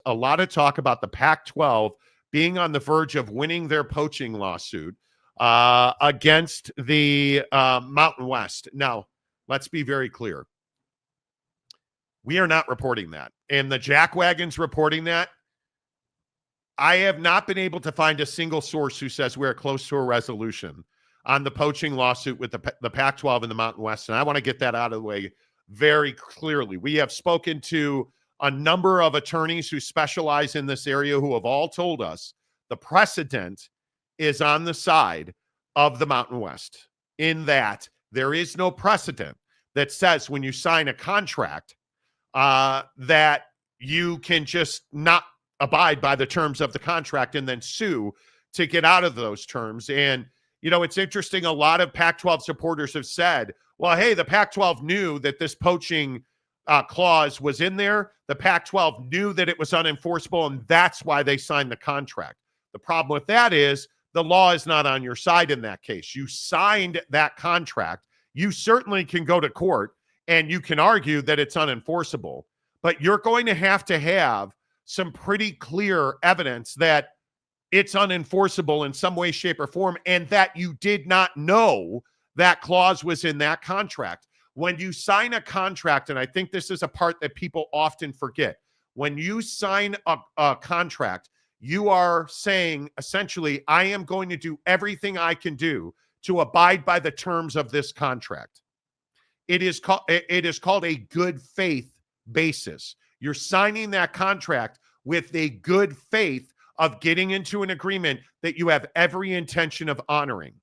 a lot of talk about the Pac-12 being on the verge of winning their poaching lawsuit against the Mountain West. Now, let's be very clear. We are not reporting that. And the jackwagon's reporting that. I have not been able to find a single source who says we're close to a resolution on the poaching lawsuit with the Pac-12 and the Mountain West. And I want to get that out of the way very clearly. We have spoken to a number of attorneys who specialize in this area who have all told us the precedent is on the side of the Mountain West, in that there is no precedent that says when you sign a contract that you can just not abide by the terms of the contract and then sue to get out of those terms. And, you know, it's interesting. A lot of Pac-12 supporters have said, well, hey, the Pac-12 knew that this poaching clause was in there. The Pac-12 knew that it was unenforceable, and that's why they signed the contract. The problem with that is the law is not on your side in that case. You signed that contract. You certainly can go to court and you can argue that it's unenforceable, but you're going to have some pretty clear evidence that it's unenforceable in some way, shape, or form, and that you did not know that clause was in that contract. When you sign a contract, and I think this is a part that people often forget, when you sign a contract, you are saying, essentially, I am going to do everything I can do to abide by the terms of this contract. It is called a good faith basis. You're signing that contract with a good faith of getting into an agreement that you have every intention of honoring.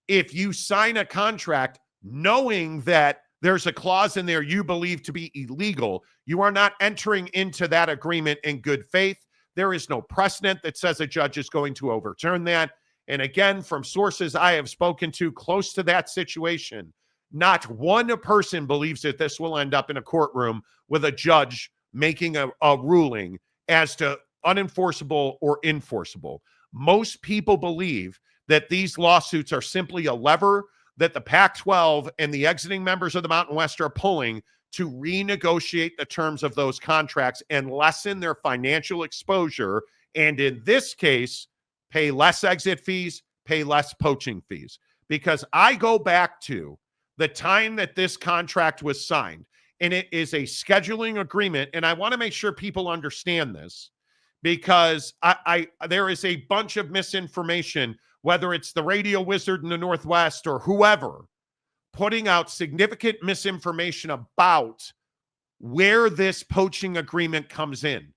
If you sign a contract knowing that there's a clause in there you believe to be illegal, you are not entering into that agreement in good faith. There is no precedent that says a judge is going to overturn that. And again, from sources I have spoken to close to that situation, not one person believes that this will end up in a courtroom with a judge making a ruling as to unenforceable or enforceable. Most people believe that these lawsuits are simply a lever that the Pac-12 and the exiting members of the Mountain West are pulling to renegotiate the terms of those contracts and lessen their financial exposure. And in this case, pay less exit fees, pay less poaching fees. Because I go back to the time that this contract was signed, and it is a scheduling agreement. And I want to make sure people understand this, because there is a bunch of misinformation, whether it's the radio wizard in the Northwest or whoever, putting out significant misinformation about where this poaching agreement comes in.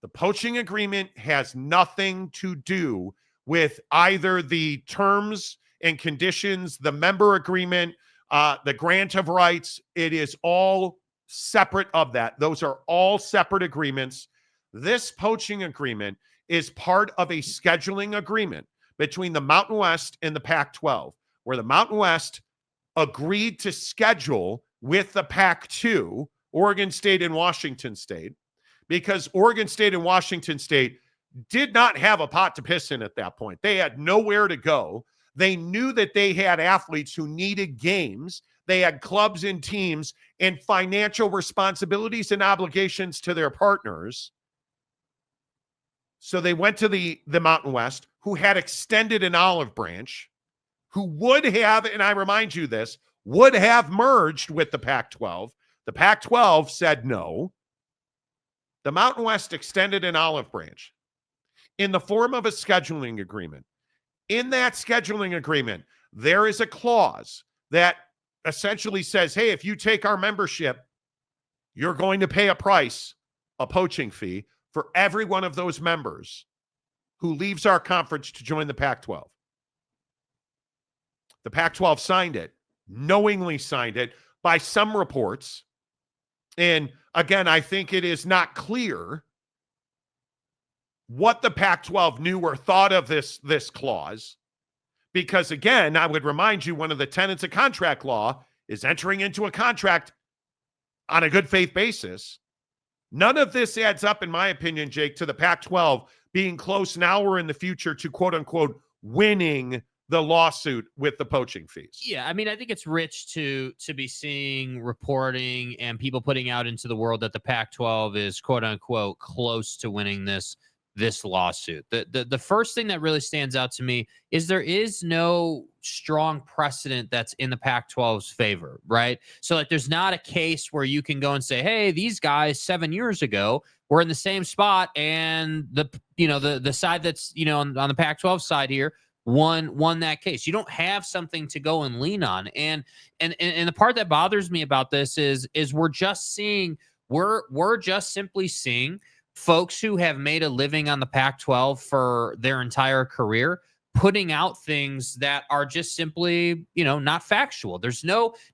The poaching agreement has nothing to do with either the terms and conditions, the member agreement, the grant of rights. It is all separate of that. Those are all separate agreements. This poaching agreement is part of a scheduling agreement between the Mountain West and the Pac-12, where the Mountain West agreed to schedule with the Pac-2, Oregon State and Washington State, because Oregon State and Washington State did not have a pot to piss in at that point. They had nowhere to go. They knew that they had athletes who needed games. They had clubs and teams and financial responsibilities and obligations to their partners. So they went to the Mountain West, who had extended an olive branch, who would have, and I remind you this, would have merged with the Pac-12. The Pac-12 said no. The Mountain West extended an olive branch in the form of a scheduling agreement. In that scheduling agreement, there is a clause that essentially says, hey, if you take our membership, you're going to pay a price, a poaching fee, for every one of those members who leaves our conference to join the Pac-12. The Pac-12 signed it, knowingly signed it by some reports. And again, I think it is not clear what the Pac-12 knew or thought of this clause. Because again, I would remind you, one of the tenets of contract law is entering into a contract on a good faith basis. None of this adds up, in my opinion, Jake, to the Pac-12 being close now or in the future to, quote unquote, winning the lawsuit with the poaching fees. Yeah, I mean, I think it's rich to be seeing reporting and people putting out into the world that the Pac-12 is quote unquote close to winning this lawsuit. The first thing that really stands out to me is there is no strong precedent that's in the Pac-12's favor, right? So like there's not a case where you can go and say, hey, these guys 7 years ago were in the same spot and the side that's on the Pac-12 side here won that case. You don't have something to go and lean on. And the part that bothers me about this is we're just simply seeing folks who have made a living on the Pac-12 for their entire career putting out things that are just simply, not factual. There's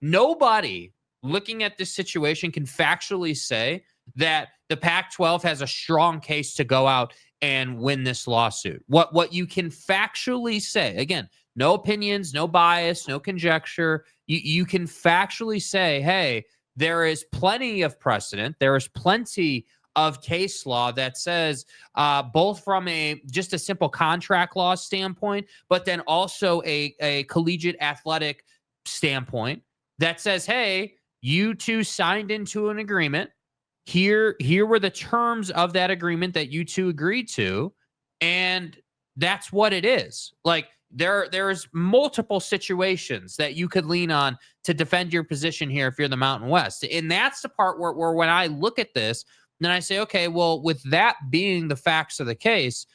nobody looking at this situation can factually say that the Pac-12 has a strong case to go out and win this lawsuit. What you can factually say, again, no opinions, no bias, no conjecture. You can factually say, hey, there is plenty of precedent. There is plenty of case law that says both from just a simple contract law standpoint, but then also a collegiate athletic standpoint that says, hey, you two signed into an agreement. Here were the terms of that agreement that you two agreed to, and that's what it is. Like there's multiple situations that you could lean on to defend your position here if you're the Mountain West. And that's the part where when I look at this, then I say, okay, well, with that being the facts of the case,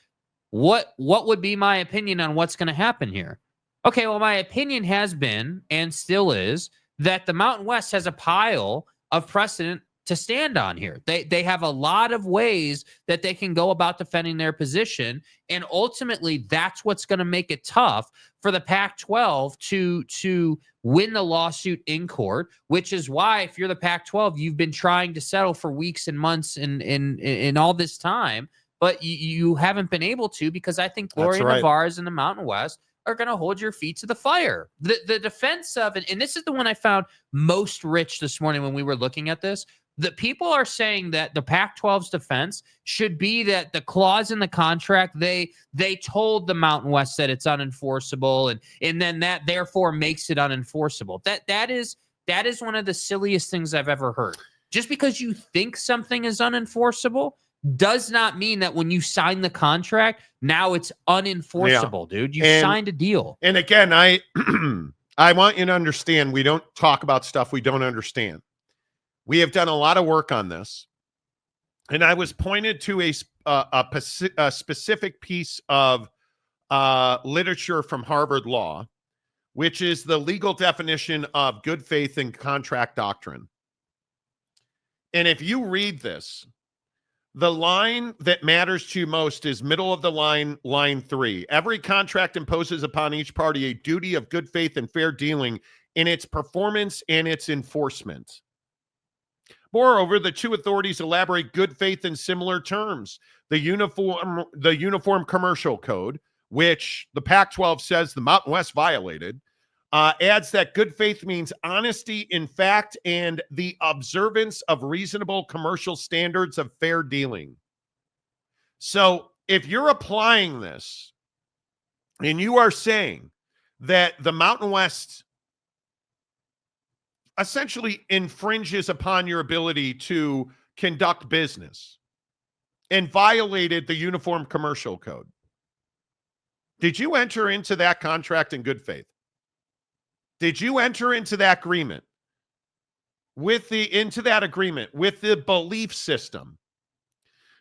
what would be my opinion on what's going to happen here? Okay, well, my opinion has been and still is that the Mountain West has a pile of precedent to stand on here. They have a lot of ways that they can go about defending their position, and ultimately that's what's going to make it tough for the Pac-12 to win the lawsuit in court, which is why if you're the Pac-12, you've been trying to settle for weeks and months in all this time, but you haven't been able to because I think Gloria Navarez and the Mountain West are going to hold your feet to the fire. The defense of it, and this is the one I found most rich this morning when we were looking at this, the people are saying that the Pac-12's defense should be that the clause in the contract, they told the Mountain West that it's unenforceable, and then that therefore makes it unenforceable. That is one of the silliest things I've ever heard. Just because you think something is unenforceable does not mean that when you sign the contract, now it's unenforceable, dude. You signed a deal. And again, I want you to understand, we don't talk about stuff we don't understand. We have done a lot of work on this, and I was pointed to a specific piece of literature from Harvard Law, which is the legal definition of good faith and contract doctrine. And if you read this, the line that matters to you most is middle of the line, line 3. Every contract imposes upon each party a duty of good faith and fair dealing in its performance and its enforcement. Moreover, the two authorities elaborate good faith in similar terms. The Uniform Commercial Code, which the Pac-12 says the Mountain West violated, adds that good faith means honesty in fact and the observance of reasonable commercial standards of fair dealing. So if you're applying this and you are saying that the Mountain West essentially infringes upon your ability to conduct business and violated the Uniform Commercial Code, did you enter into that contract in good faith? Did you enter into that agreement with the belief system?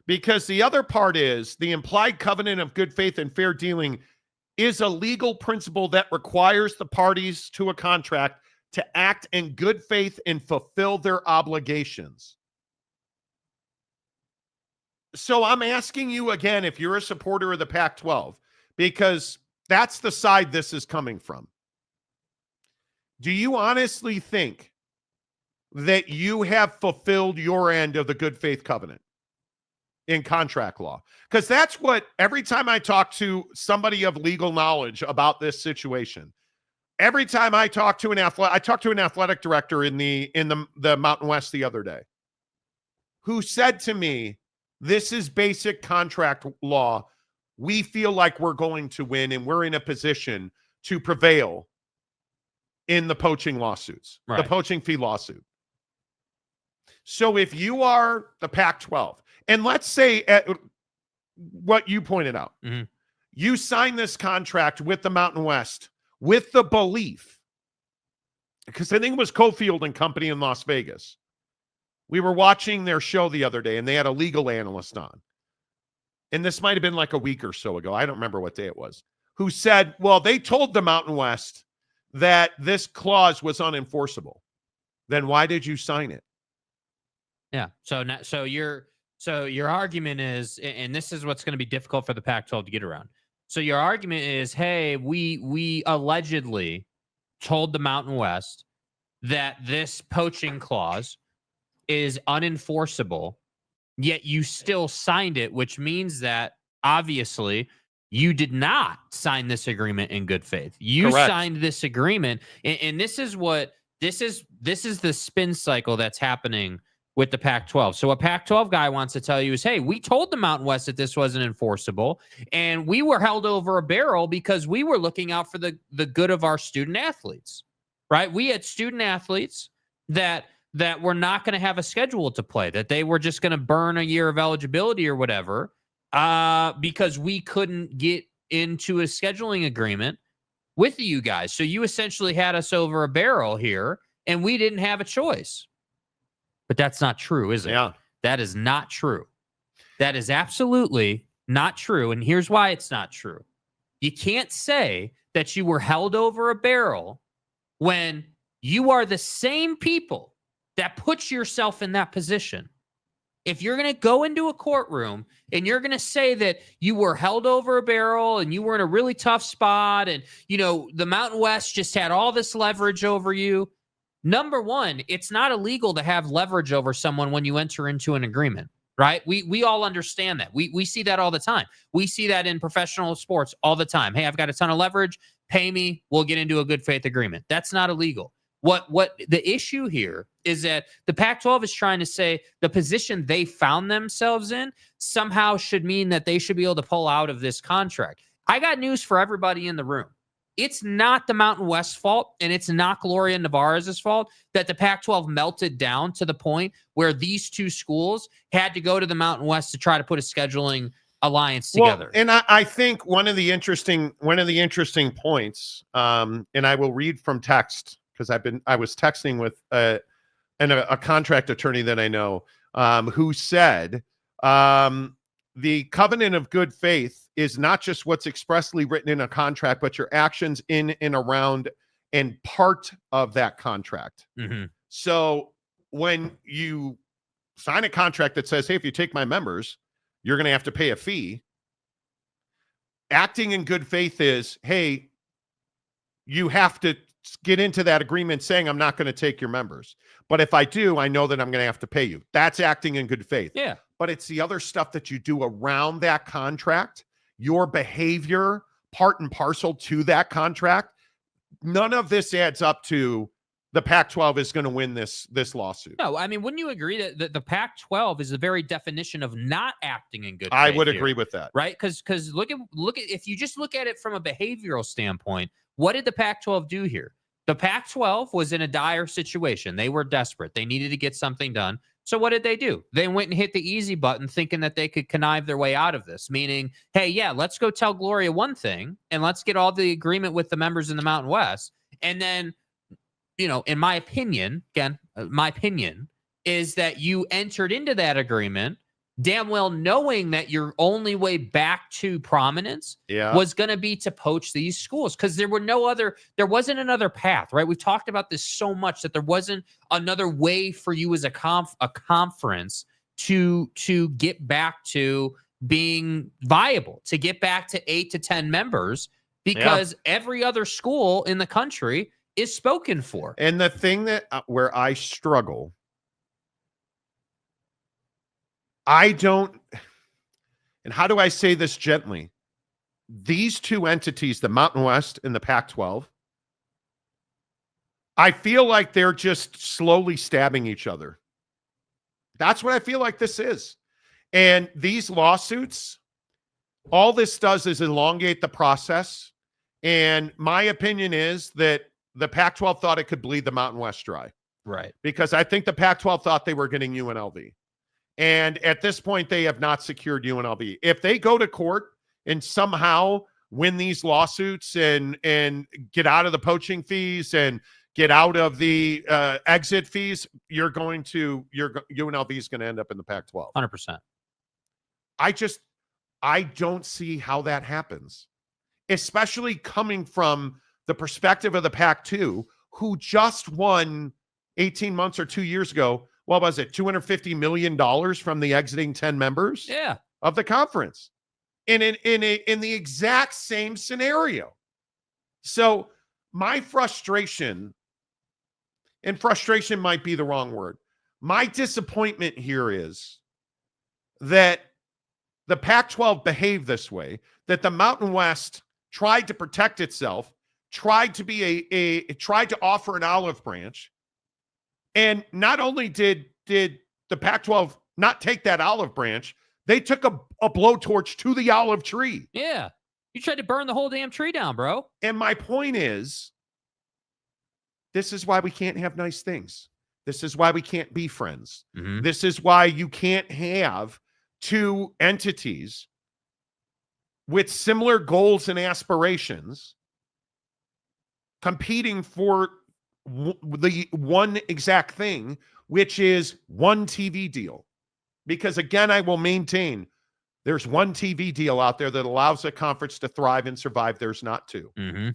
Because the other part is the implied covenant of good faith and fair dealing is a legal principle that requires the parties to a contract to act in good faith and fulfill their obligations. So I'm asking you again, if you're a supporter of the Pac-12, because that's the side this is coming from. Do you honestly think that you have fulfilled your end of the good faith covenant in contract law? Because that's what, every time I talk to somebody of legal knowledge about this situation, every time I talk to I talked to an athletic director in the Mountain West the other day, who said to me, this is basic contract law. We feel like we're going to win, and we're in a position to prevail in the poaching lawsuits, the Right. poaching fee lawsuit. So if you are the Pac-12, and let's say what you pointed out, Mhm. you sign this contract with the Mountain West with the belief, because I think it was Cofield and Company in Las Vegas. We were watching their show the other day, and they had a legal analyst on. And this might have been like a week or so ago. I don't remember what day it was. Who said, well, they told the Mountain West that this clause was unenforceable. Then why did you sign it? Yeah. So your argument is, and this is what's going to be difficult for the Pac-12 to get around. So your argument is, hey, we allegedly told the Mountain West that this poaching clause is unenforceable, yet you still signed it, which means that obviously you did not sign this agreement in good faith. You Correct. signed this agreement, and this is what this is the spin cycle that's happening with the Pac-12. So a Pac-12 guy wants to tell you is, hey, we told the Mountain West that this wasn't enforceable, and we were held over a barrel because we were looking out for the good of our student athletes, right? We had student athletes that were not going to have a schedule to play, that they were just going to burn a year of eligibility or whatever, because we couldn't get into a scheduling agreement with you guys. So you essentially had us over a barrel here, and we didn't have a choice. But that's not true, is it? Yeah. That is not true. That is absolutely not true. And here's why it's not true. You can't say that you were held over a barrel when you are the same people that put yourself in that position. If you're going to go into a courtroom and you're going to say that you were held over a barrel and you were in a really tough spot and, you know, the Mountain West just had all this leverage over you, number one, it's not illegal to have leverage over someone when you enter into an agreement, right? We all understand that. We see that all the time. We see that in professional sports all the time. Hey, I've got a ton of leverage. Pay me. We'll get into a good faith agreement. That's not illegal. What the issue here is that the Pac-12 is trying to say the position they found themselves in somehow should mean that they should be able to pull out of this contract. I got news for everybody in the room. It's not the Mountain West's fault, and it's not Gloria Nevarez's fault that the Pac-12 melted down to the point where these two schools had to go to the Mountain West to try to put a scheduling alliance together. Well, and I think one of the interesting points, and I will read from text because I was texting with a contract attorney that I know, who said the covenant of good faith is not just what's expressly written in a contract, but your actions in and around and part of that contract. Mm-hmm. So when you sign a contract that says, hey, if you take my members, you're going to have to pay a fee. Acting in good faith is, hey, you have to get into that agreement saying, I'm not going to take your members. But if I do, I know that I'm going to have to pay you. That's acting in good faith. Yeah. But it's the other stuff that you do around that contract, your behavior, part and parcel to that contract. None of this adds up to the Pac-12 is going to win this lawsuit. No, I mean, wouldn't you agree that the Pac-12 is the very definition of not acting in good faith? I would here, agree with that. right? Because look at if you just look at it from a behavioral standpoint, what did the Pac-12 do here? The Pac-12 was in a dire situation. They were desperate. They needed to get something done. So what did they do? They went and hit the easy button thinking that they could connive their way out of this, meaning, hey, yeah, let's go tell Gloria one thing and let's get all the agreement with the members in the Mountain West. And then, you know, in my opinion, again, my opinion is that you entered into that agreement damn well knowing that your only way back to prominence was going to be to poach these schools, because there wasn't another path, right? We've talked about this so much that there wasn't another way for you as a conference to get back to being viable, to get back to 8 to 10 members, because every other school in the country is spoken for. And the thing that where I struggle, I don't, and how do I say this gently? These two entities, the Mountain West and the Pac-12, I feel like they're just slowly stabbing each other. That's what I feel like this is. And these lawsuits, all this does is elongate the process And my opinion is that the Pac-12 thought it could bleed the Mountain West dry. Right. Because I think the Pac-12 thought they were getting UNLV. And at this point, they have not secured UNLV. If they go to court and somehow win these lawsuits and get out of the poaching fees and get out of the exit fees, UNLV is going to end up in the Pac-12. 100%. I don't see how that happens, especially coming from the perspective of the Pac-2, who just won 18 months or 2 years ago. What was it? $250 million from the exiting 10 members of the conference in the exact same scenario. So my frustration, and frustration might be the wrong word, my disappointment here is that the Pac-12 behaved this way, that the Mountain West tried to protect itself, tried to tried to offer an olive branch. And not only did the Pac-12 not take that olive branch, they took a blowtorch to the olive tree. Yeah. You tried to burn the whole damn tree down, bro. And my point is, this is why we can't have nice things. This is why we can't be friends. Mm-hmm. This is why you can't have two entities with similar goals and aspirations competing for the one exact thing, which is one TV deal. Because again, I will maintain there's one TV deal out there that allows a conference to thrive and survive. There's not two. Mm-hmm.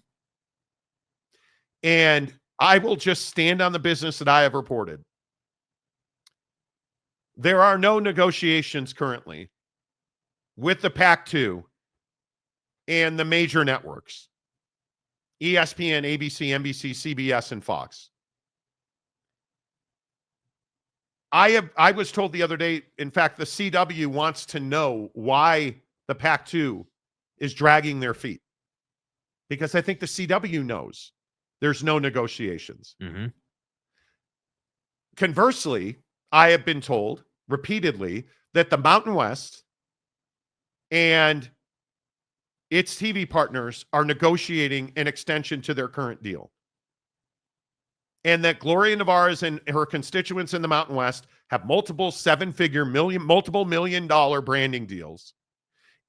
And I will just stand on the business that I have reported. There are no negotiations currently with the Pac-2 and the major networks, ESPN, ABC, NBC, CBS, and Fox. I was told the other day, in fact, the CW wants to know why the Pac-2 is dragging their feet. Because I think the CW knows there's no negotiations. Mm-hmm. Conversely, I have been told repeatedly that the Mountain West and its TV partners are negotiating an extension to their current deal. And that Gloria Nevarez and her constituents in the Mountain West have multiple multiple million dollar branding deals.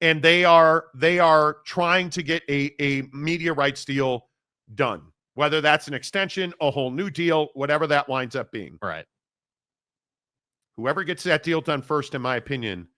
And they are trying to get a media rights deal done, whether that's an extension, a whole new deal, whatever that winds up being. Right. Whoever gets that deal done first, in my opinion,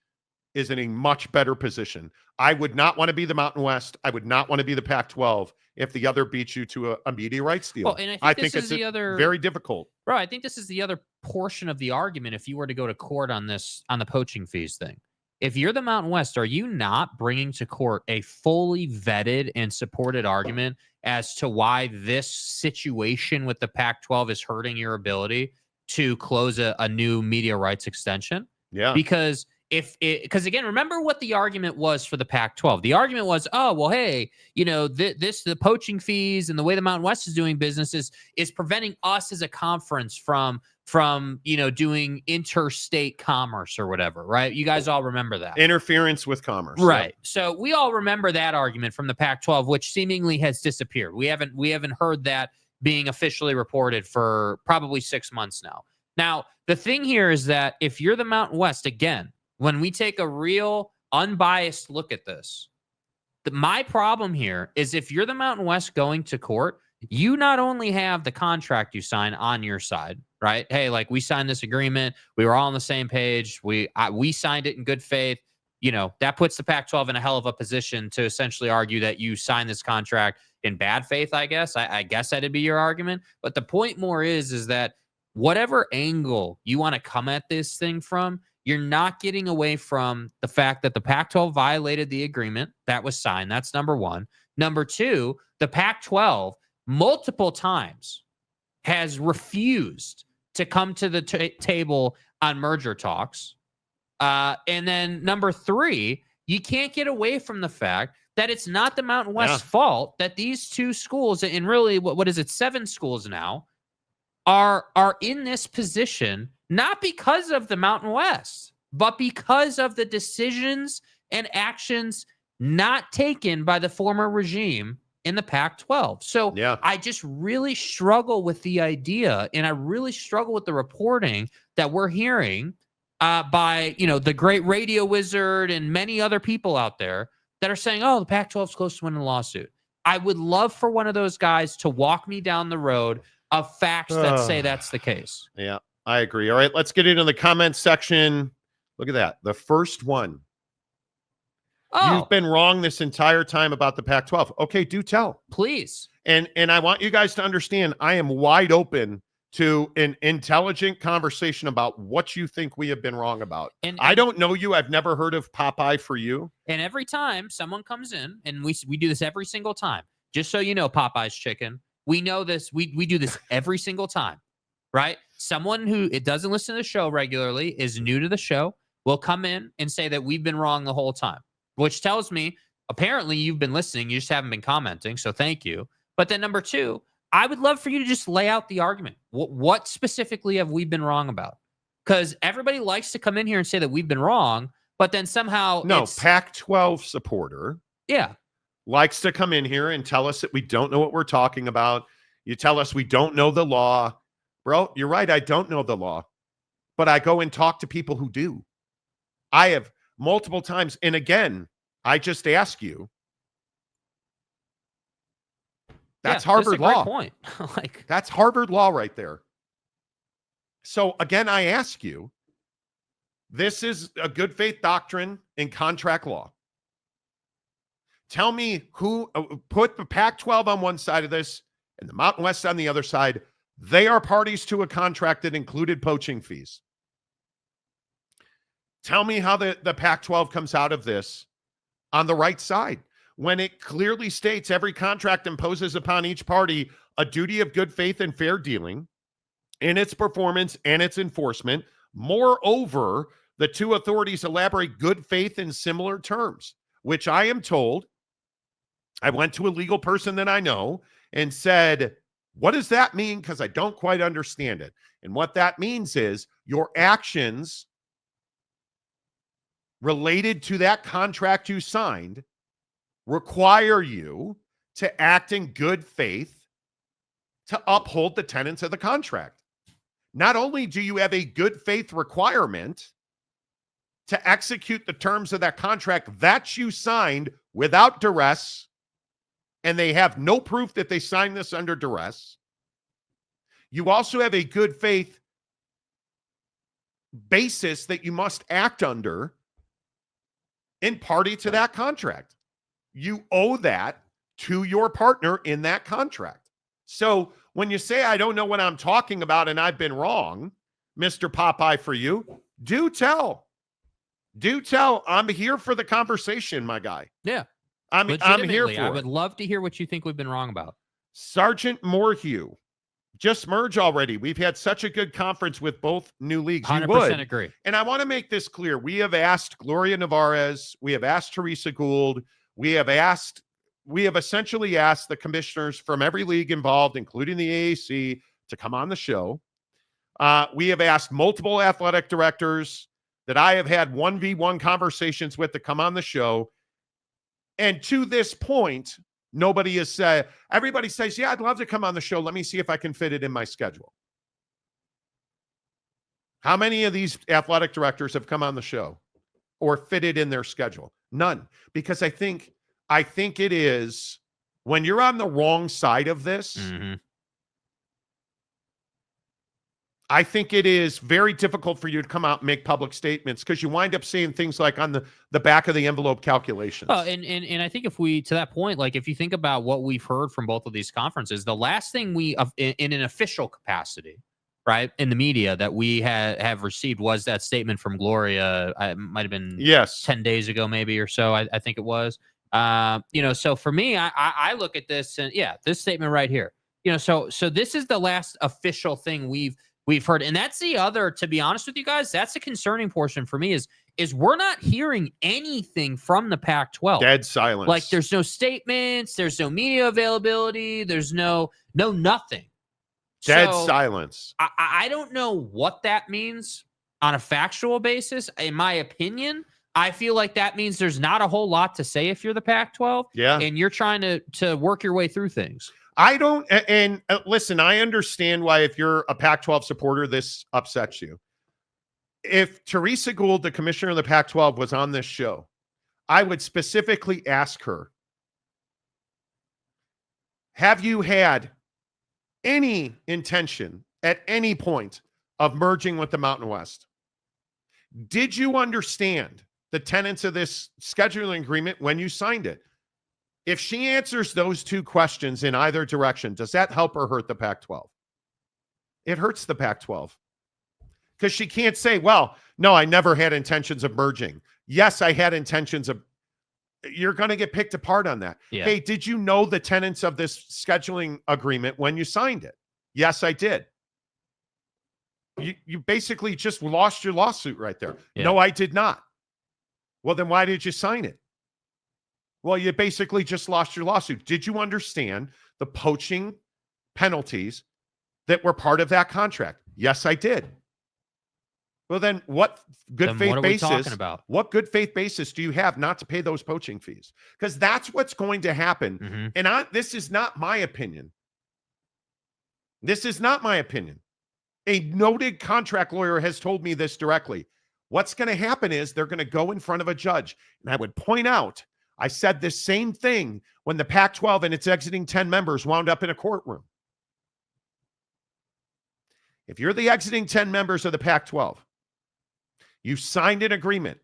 is in a much better position. I would not want to be the Mountain West. I would not want to be the Pac-12 if the other beats you to a media rights deal. Well, and I think it's very difficult. Bro, I think this is the other portion of the argument if you were to go to court on the poaching fees thing. If you're the Mountain West, are you not bringing to court a fully vetted and supported argument as to why this situation with the Pac-12 is hurting your ability to close a new media rights extension? Yeah. Because because again, remember what the argument was for the Pac-12. The argument was, oh, well, hey, the poaching fees and the way the Mountain West is doing business is preventing us as a conference from doing interstate commerce or whatever, right? You guys all remember that. Interference with commerce. Right. Yep. So we all remember that argument from the Pac-12, which seemingly has disappeared. We haven't heard that being officially reported for probably 6 months now. Now, the thing here is that if you're the Mountain West, again, when we take a real unbiased look at this, my problem here is if you're the Mountain West going to court, you not only have the contract you sign on your side, right? Hey, like we signed this agreement. We were all on the same page. We signed it in good faith. That puts the Pac-12 in a hell of a position to essentially argue that you signed this contract in bad faith, I guess. I guess that'd be your argument. But the point more is that whatever angle you want to come at this thing from, you're not getting away from the fact that the Pac-12 violated the agreement that was signed. That's number one. Number two, the Pac-12 multiple times has refused to come to the table on merger talks. And then number three, you can't get away from the fact that it's not the Mountain West's fault that these two schools, and really, what is it, 7 schools now, are in this position, not because of the Mountain West, but because of the decisions and actions not taken by the former regime in the Pac-12. So Yeah. I just really struggle with the idea, and I really struggle with the reporting that we're hearing by, the great radio wizard and many other people out there that are saying, oh, the Pac-12 is close to winning a lawsuit. I would love for one of those guys to walk me down the road of facts that say that's the case. Yeah, I agree. All right, let's get into the comments section. Look at that. The first one. Oh, You've been wrong this entire time about the Pac-12. Okay, do tell. please. And I want you guys to understand, I am wide open to an intelligent conversation about what you think we have been wrong about. And I don't know you. I've never heard of Popeye for you. And every time someone comes in, and we do this every single time, just so you know, Popeye's chicken, we know this. We do this every single time, right? Someone who it doesn't listen to the show regularly, is new to the show, will come in and say that we've been wrong the whole time, which tells me apparently you've been listening. You just haven't been commenting. So thank you. But then number two, I would love for you to just lay out the argument. What specifically have we been wrong about? Because everybody likes to come in here and say that we've been wrong, but then somehow Pac-12 supporter likes to come in here and tell us that we don't know what we're talking about. You tell us we don't know the law. Bro, you're right. I don't know the law, but I go and talk to people who do. I have multiple times. And again, I just ask you, that's Harvard law. Point. That's Harvard law right there. So again, I ask you, this is a good faith doctrine in contract law. Tell me who put the Pac-12 on one side of this and the Mountain West on the other side. They are parties to a contract that included poaching fees. Tell me how the Pac-12 comes out of this on the right side, when it clearly states every contract imposes upon each party a duty of good faith and fair dealing in its performance and its enforcement. Moreover, the two authorities elaborate good faith in similar terms, which I am told, I went to a legal person that I know and said, what does that mean? Because I don't quite understand it. And what that means is your actions related to that contract you signed require you to act in good faith to uphold the tenets of the contract. Not only do you have a good faith requirement to execute the terms of that contract that you signed without duress, and they have no proof that they signed this under duress, you also have a good faith basis that you must act under in party to that contract. You owe that to your partner in that contract. So when you say, I don't know what I'm talking about and I've been wrong, Mr. Popeye for you, do tell. Do tell. I'm here for the conversation, my guy. Yeah. I'm here for I it. would love to hear what you think we've been wrong about. Sergeant Moorhew, just merge already. We've had such a good conference with both new leagues. 100% agree. And I want to make this clear. We have asked Gloria Nevarez. We have asked Teresa Gould. We have essentially asked the commissioners from every league involved, including the AAC, to come on the show. We have asked multiple athletic directors that I have had 1v1 conversations with to come on the show. And to this point, nobody has said, everybody says, yeah, I'd love to come on the show. Let me see if I can fit it in my schedule. How many of these athletic directors have come on the show or fitted in their schedule? None. Because I think it is, when you're on the wrong side of this, I think it is very difficult for you to come out and make public statements, because you wind up saying things like on the back of the envelope calculations. Oh, and I think if we, to that point, like if you think about what we've heard from both of these conferences, the last thing we, in an official capacity, right, in the media that we have received was that statement from Gloria. It might have been 10 days ago, maybe, or so. I think it was. So for me, I look at this and this statement right here. So this is the last official thing we've heard. And that's the other, to be honest with you guys, that's the concerning portion for me is we're not hearing anything from the Pac-12. Dead silence. Like there's no statements, there's no media availability, there's no nothing. Dead silence. I don't know what that means on a factual basis. In my opinion, I feel like that means there's not a whole lot to say if you're the Pac-12. Yeah. And you're trying to work your way through things. I don't, and listen, I understand why if you're a Pac-12 supporter, this upsets you. If Teresa Gould, the commissioner of the Pac-12, was on this show, I would specifically ask her, have you had any intention at any point of merging with the Mountain West? Did you understand the tenets of this scheduling agreement when you signed it? If she answers those two questions in either direction, does that help or hurt the Pac-12? It hurts the Pac-12. Because she can't say, well, no, I never had intentions of merging. Yes, I had intentions of. You're going to get picked apart on that. Yeah. Hey, did you know the tenets of this scheduling agreement when you signed it? Yes, I did. You basically just lost your lawsuit right there. Yeah. No, I did not. Well, then why did you sign it? Well, you basically just lost your lawsuit. Did you understand the poaching penalties that were part of that contract? Yes, I did. Well, then what good faith basis? What good faith basis do you have not to pay those poaching fees? Because that's what's going to happen. Mm-hmm. And this is not my opinion. This is not my opinion. A noted contract lawyer has told me this directly. What's going to happen is they're going to go in front of a judge. And I would point out, I said this same thing when the Pac-12 and its exiting 10 members wound up in a courtroom. If you're the exiting 10 members of the Pac-12, you signed an agreement.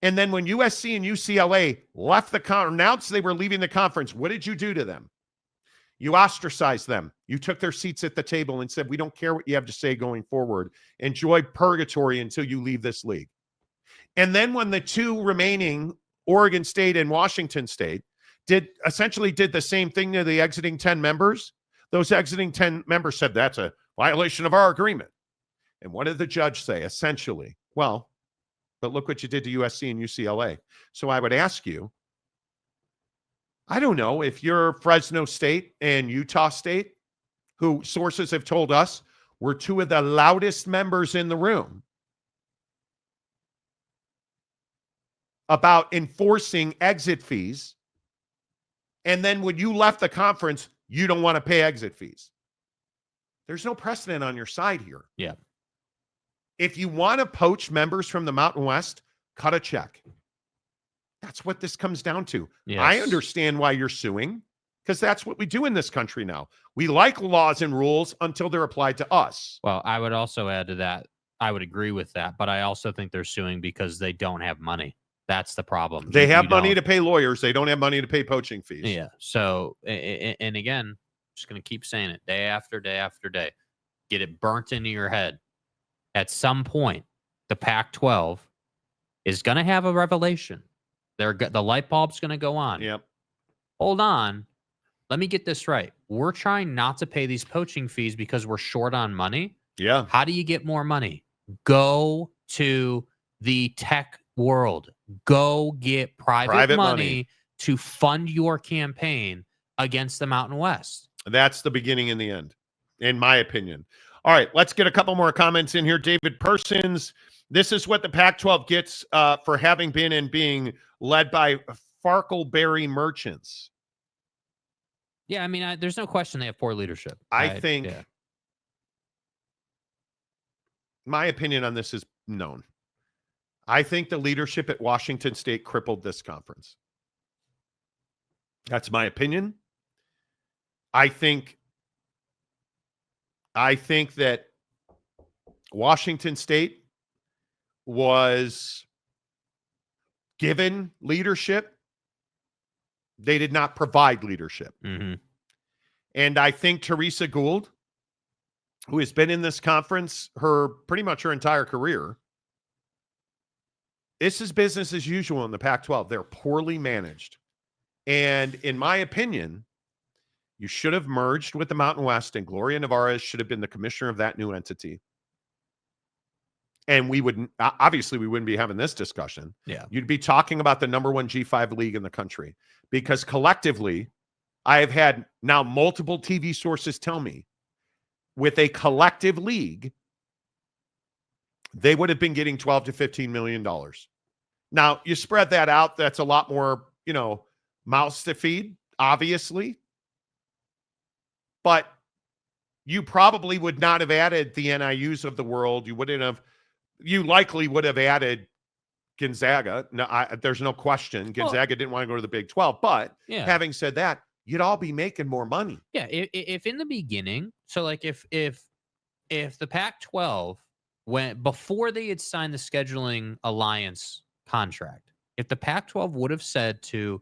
And then when USC and UCLA left announced they were leaving the conference, what did you do to them? You ostracized them. You took their seats at the table and said, we don't care what you have to say going forward. Enjoy purgatory until you leave this league. And then when the two remaining, Oregon State and Washington State, essentially did the same thing to the exiting 10 members, those exiting 10 members said, that's a violation of our agreement. And what did the judge say? Essentially, well, but look what you did to USC and UCLA. So I would ask you, I don't know if you're Fresno State and Utah State, who sources have told us were two of the loudest members in the room about enforcing exit fees. And then when you left the conference, you don't want to pay exit fees. There's no precedent on your side here. Yeah. If you want to poach members from the Mountain West, cut a check. That's what this comes down to. Yes. I understand why you're suing, because that's what we do in this country now. We like laws and rules until they're applied to us. Well, I would also add to that. I would agree with that, but I also think they're suing because they don't have money. That's the problem. They have money to pay lawyers. They don't have money to pay poaching fees. Yeah. So, and again, just going to keep saying it day after day after day. Get it burnt into your head. At some point, the Pac-12 is going to have a revelation. The light bulb's going to go on. Yep. Hold on. Let me get this right. We're trying not to pay these poaching fees because we're short on money. Yeah. How do you get more money? Go to the tech world. Go get private money to fund your campaign against the Mountain West. That's the beginning and the end, in my opinion. All right, let's get a couple more comments in here. David Persons, this is what the Pac-12 gets for having been and being led by Farkleberry merchants. Yeah, I mean, there's no question they have poor leadership. I think my opinion on this is known. I think the leadership at Washington State crippled this conference. That's my opinion. I think that Washington State was given leadership. They did not provide leadership. Mm-hmm. And I think Teresa Gould, who has been in this conference pretty much her entire career, this is business as usual in the Pac-12. They're poorly managed. And in my opinion, you should have merged with the Mountain West, and Gloria Nevarez should have been the commissioner of that new entity. And we wouldn't be having this discussion. Yeah. You'd be talking about the number one G5 league in the country, because collectively, I have had now multiple TV sources tell me with a collective league, they would have been getting $12 to $15 million. Now, you spread that out, that's a lot more, mouths to feed, obviously. But you probably would not have added the NIUs of the world. You likely would have added Gonzaga. No, there's no question. Gonzaga didn't want to go to the Big 12. But having said that, you'd all be making more money. Yeah, if in the beginning, so like if the Pac-12 went before they had signed the scheduling alliance contract, if the Pac-12 would have said to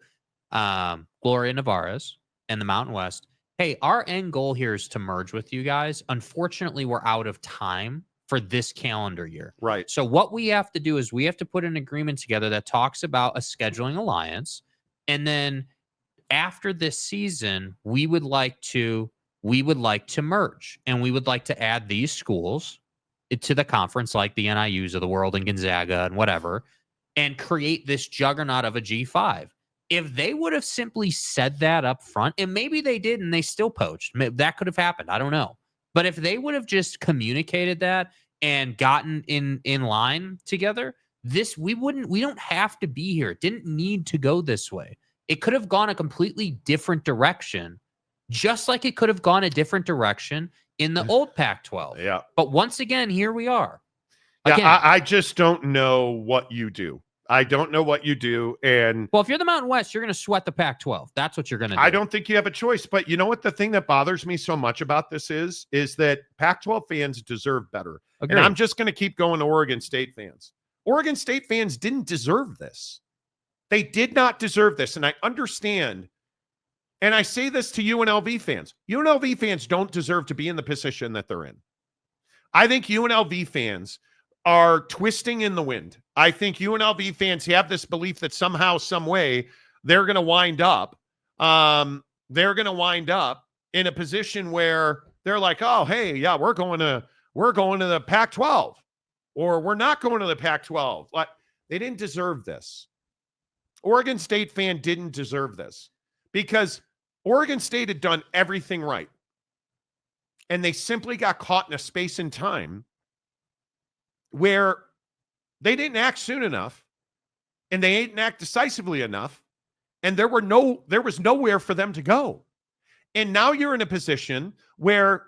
Gloria Nevarez and the Mountain West, hey, our end goal here is to merge with you guys. Unfortunately, we're out of time for this calendar year. Right. So what we have to do is we have to put an agreement together that talks about a scheduling alliance. And then after this season, we would like to merge, and we would like to add these schools to the conference, like the NIUs of the world and Gonzaga and whatever, and create this juggernaut of a G5. If they would have simply said that up front, and maybe they did and they still poached, that could have happened. I don't know. But if they would have just communicated that and gotten in line together, we don't have to be here. It didn't need to go this way. It could have gone a completely different direction, just like it could have gone a different direction in the old Pac-12. Yeah. But once again, here we are. Yeah, I just don't know what you do. I don't know what you do. And well, if you're the Mountain West, you're going to sweat the Pac-12. That's what you're going to do. I don't think you have a choice. But you know what? The thing that bothers me so much about this is that Pac-12 fans deserve better. Agreed. And I'm just going to keep going to Oregon State fans. Oregon State fans didn't deserve this. They did not deserve this. And I understand. And I say this to UNLV fans. UNLV fans don't deserve to be in the position that they're in. I think UNLV fans are twisting in the wind. I think UNLV fans have this belief that somehow, some way, they're going to wind up. They're going to wind up in a position where they're like, oh, hey, yeah, we're going to the Pac-12, or we're not going to the Pac-12. Like, they didn't deserve this. Oregon State fan didn't deserve this because Oregon State had done everything right, and they simply got caught in a space and time where they didn't act soon enough, and they didn't act decisively enough, and there was nowhere for them to go. And now you're in a position where,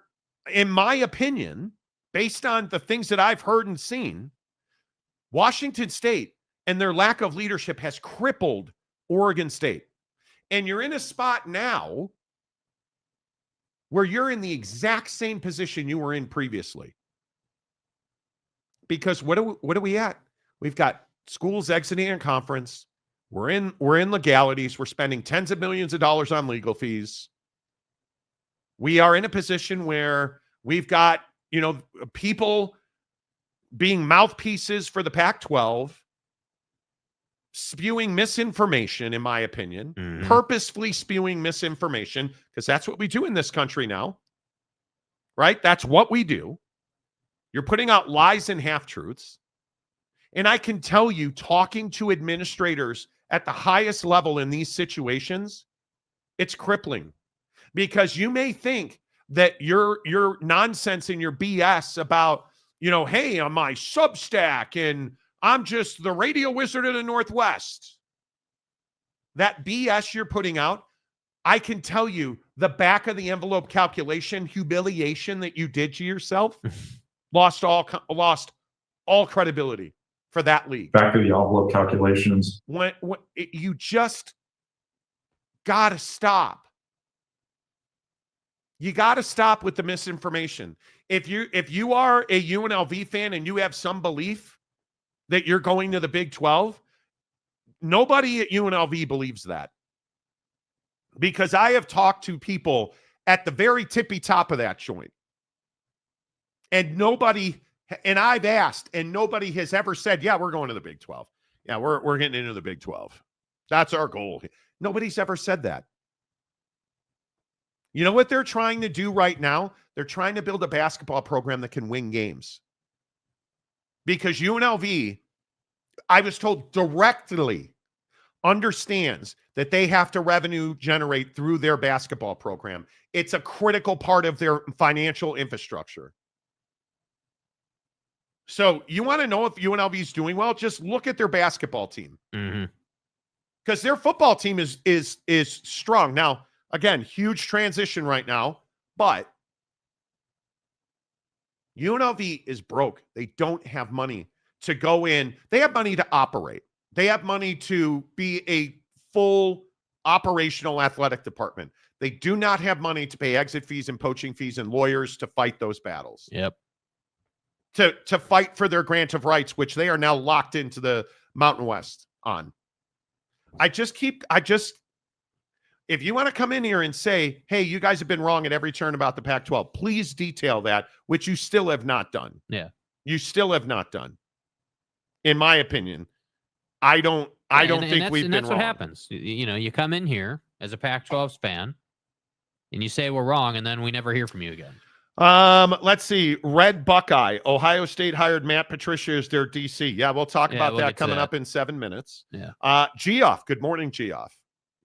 in my opinion, based on the things that I've heard and seen, Washington State and their lack of leadership has crippled Oregon State. And you're in a spot now where you're in the exact same position you were in previously. Because what are we at? We've got schools exiting a conference. We're in legalities. We're spending tens of millions of dollars on legal fees. We are in a position where we've got, people being mouthpieces for the Pac-12, spewing misinformation, in my opinion, purposefully spewing misinformation, because that's what we do in this country now, right? That's what we do. You're putting out lies and half-truths. And I can tell you, talking to administrators at the highest level in these situations, it's crippling. Because you may think that your nonsense and your BS about, hey, on my Substack and I'm just the radio wizard of the Northwest. That BS you're putting out, I can tell you the back of the envelope calculation, humiliation that you did to yourself, lost all credibility for that league. Back of the envelope calculations. When you just got to stop. You got to stop with the misinformation. If you are a UNLV fan and you have some belief that you're going to the Big 12, nobody at UNLV believes that. Because I have talked to people at the very tippy top of that joint. And I've asked, and nobody has ever said, yeah, we're going to the Big 12. Yeah, we're getting into the Big 12. That's our goal. Nobody's ever said that. You know what they're trying to do right now? They're trying to build a basketball program that can win games. Because UNLV, I was told directly, understands that they have to revenue generate through their basketball program. It's a critical part of their financial infrastructure. So you want to know if UNLV is doing well? Just look at their basketball team. Because their football team is strong. Now, again, huge transition right now, but UNLV is broke. They don't have money to go in. They have money to operate. They have money to be a full operational athletic department. They do not have money to pay exit fees and poaching fees and lawyers to fight those battles. Yep. To fight for their grant of rights, which they are now locked into the Mountain West on. If you want to come in here and say, hey, you guys have been wrong at every turn about the Pac-12, please detail that, which you still have not done. Yeah. You still have not done. In my opinion, I don't think we've been wrong. That's what happens. You come in here as a Pac-12 fan and you say we're wrong, and then we never hear from you again. Let's see. Red Buckeye. Ohio State hired Matt Patricia as their DC. Yeah, we'll talk about that coming up in 7 minutes. Yeah. Geoff. Good morning, Geoff.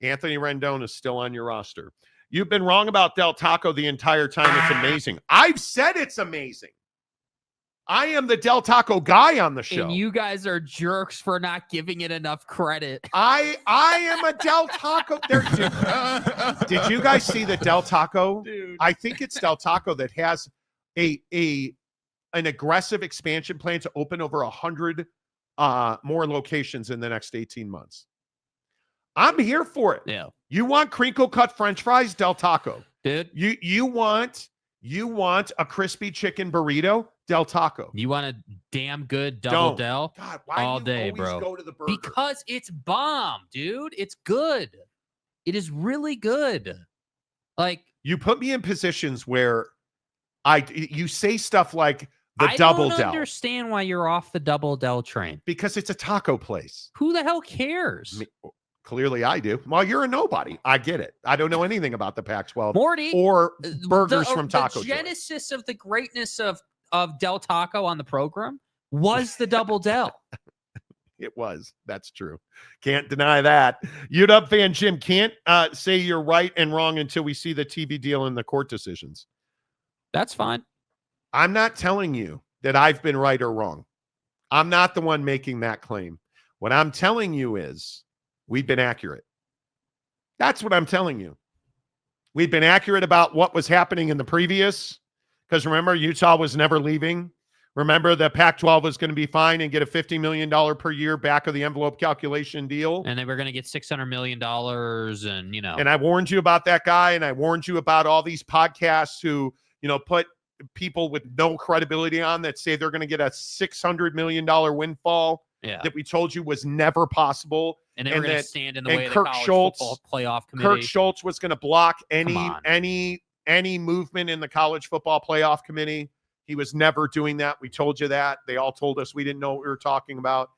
Anthony Rendon is still on your roster. You've been wrong about Del Taco the entire time. It's amazing. I've said it's amazing. I am the Del Taco guy on the show. And you guys are jerks for not giving it enough credit. I am a Del Taco. Did you guys see the Del Taco? Dude. I think it's Del Taco that has an aggressive expansion plan to open over 100 more locations in the next 18 months. I'm here for it. Yeah. You want crinkle cut French fries, Del Taco. Dude. You want a crispy chicken burrito, Del Taco. You want a damn good double Del? God, why all do you day, always bro? go to the burger? Because it's bomb, dude. It's good. It is really good. Like, you put me in positions where you say stuff like the double Del. I don't understand why you're off the double Del train. Because it's a taco place. Who the hell cares? Clearly I do. Well, you're a nobody. I get it. I don't know anything about the Pac-12 Morty, or burgers from Taco The Joy. genesis of the greatness of Del Taco on the program was the double Del. It was. That's true. Can't deny that. UW fan Jim can't say you're right and wrong until we see the TV deal and the court decisions. That's fine. I'm not telling you that I've been right or wrong. I'm not the one making that claim. What I'm telling you is we've been accurate. That's what I'm telling you. We've been accurate about what was happening in the previous, because remember, Utah was never leaving. Remember, the Pac-12 was going to be fine and get a $50 million per year back of the envelope calculation deal. And they were going to get $600 million and, And I warned you about that guy, and I warned you about all these podcasts who, put people with no credibility on that say they're going to get a $600 million windfall that we told you was never possible. And they were going to stand in the way of the Kirk college Schultz, football playoff committee. Kirk Schultz was going to block any movement in the college football playoff committee. He was never doing that. We told you that. They all told us we didn't know what we were talking about.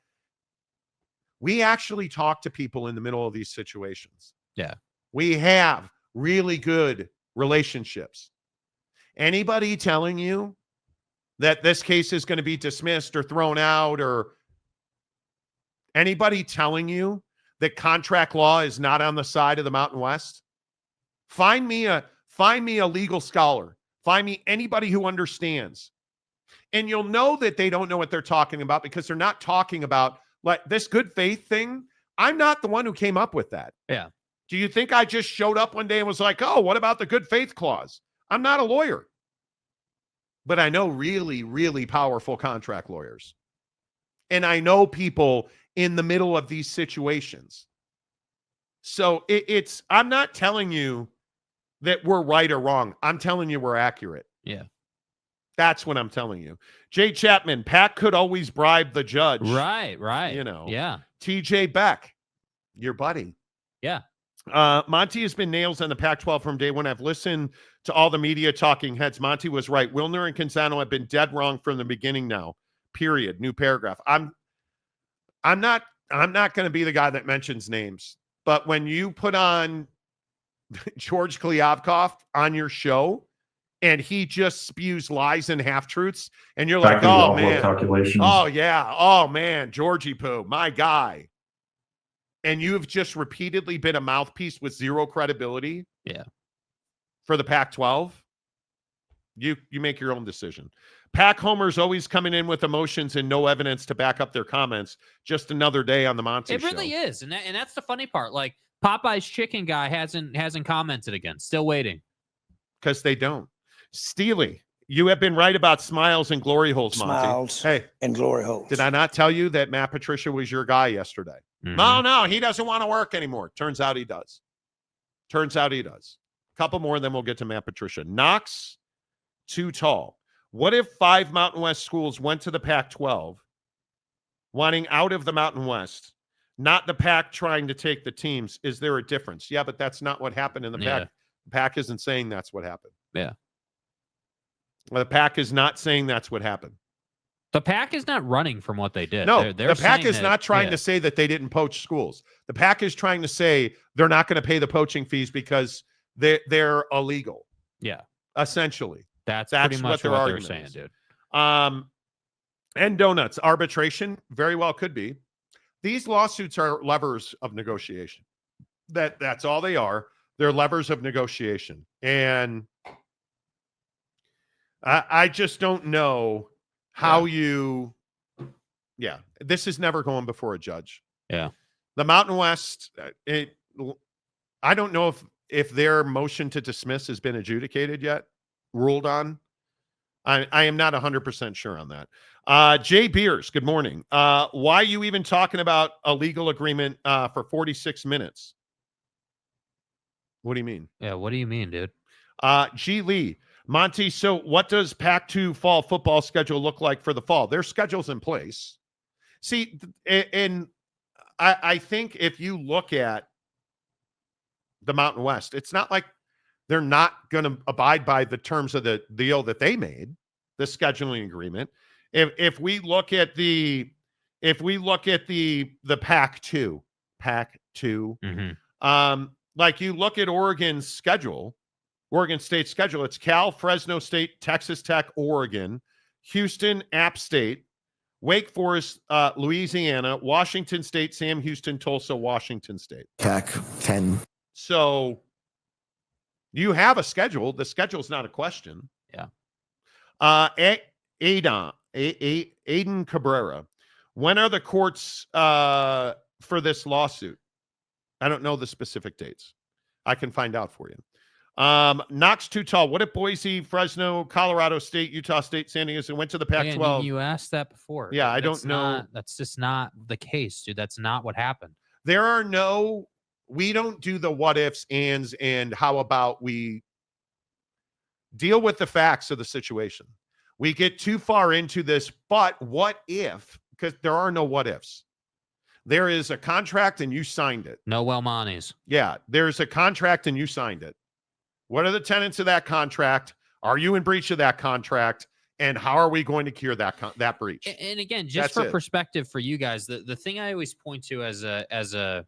We actually talk to people in the middle of these situations. Yeah. We have really good relationships. Anybody telling you that this case is going to be dismissed or thrown out, or anybody telling you that contract law is not on the side of the Mountain West, find me a legal scholar. Find me anybody who understands. And you'll know that they don't know what they're talking about, because they're not talking about like this good faith thing. I'm not the one who came up with that. Yeah. Do you think I just showed up one day and was like, oh, what about the good faith clause? I'm not a lawyer. But I know really, really powerful contract lawyers. And I know people in the middle of these situations. So I'm not telling you that we're right or wrong. I'm telling you we're accurate. Yeah. That's what I'm telling you. Jay Chapman, PAC could always bribe the judge. Right. Yeah. TJ Beck, your buddy. Yeah. Monty has been nails on the Pac-12 from day one. I've listened to all the media talking heads. Monty was right. Wilner and Canzano have been dead wrong from the beginning now. Period. New paragraph. I'm not going to be the guy that mentions names. But when you put on George Kliavkoff on your show and he just spews lies and half-truths, and you're like, oh, man. Oh, yeah. Oh, man. Georgie Poo, my guy. And you have just repeatedly been a mouthpiece with zero credibility. Yeah. For the Pac-12. You make your own decision. PAC homers always coming in with emotions and no evidence to back up their comments. Just another day on the Monty Show. It really is, and that's the funny part. Like Popeye's chicken guy hasn't commented again. Still waiting. Because they don't. Steely, you have been right about smiles and glory holes, Monty. Smiles Hey, and glory holes. did I not tell you that Matt Patricia was your guy yesterday? Mhm. No, he doesn't want to work anymore. Turns out he does. Couple more, then we'll get to Matt Patricia. Knox, too tall. What if 5 Mountain West schools went to the Pac-12 wanting out of the Mountain West, not the PAC trying to take the teams? Is there a difference? Yeah, but that's not what happened in the Yeah. PAC. The PAC isn't saying that's what happened. Yeah. The PAC is not saying that's what happened. The PAC is not running from what they did. No, They're the PAC saying is not trying to say that they didn't poach schools. The PAC is trying to say they're not going to pay the poaching fees because they're illegal. Yeah. Essentially. That's That's pretty what much their what they're argument saying, is. dude. And donuts. Arbitration very well could be. These lawsuits are levers of negotiation. That's all they are. They're levers of negotiation. And I just don't know how this is never going before a judge. Yeah. The Mountain West, I don't know if their motion to dismiss has been adjudicated yet, ruled on. I am not 100% sure on that. Jay Beers, good morning. Why are you even talking about a legal agreement for 46 minutes? What do you mean? Yeah, what do you mean, dude? G. Lee, Monty, so what does Pac-2 fall football schedule look like for the fall? Their schedule's in place. See, and I think if you look at the Mountain West, it's not like they're not going to abide by the terms of the deal that they made, the scheduling agreement. If we look at the Pac-2, Mm-hmm. like you look at Oregon State's schedule, it's Cal, Fresno State, Texas Tech, Oregon, Houston, App State, Wake Forest, Louisiana, Washington State, Sam Houston, Tulsa, Washington State. Pac-10. So you have a schedule. The schedule's not a question. Yeah. Aiden Cabrera, when are the courts for this lawsuit? I don't know the specific dates. I can find out for you. Knox too tall. What if Boise, Fresno, Colorado State, Utah State, San Diego went to the Pac-12? Man, you asked that before. Yeah, I That's don't know. That's just not the case, dude. That's not what happened. We don't do the what ifs, ands, and how about we deal with the facts of the situation. We get too far into this, but what if, because there are no what ifs. There is a contract and you signed it. No Welmanis. Yeah, there's a contract and you signed it. What are the tenets of that contract? Are you in breach of that contract? And how are we going to cure that breach? And again, just That's for it. perspective for you guys, the thing I always point to as a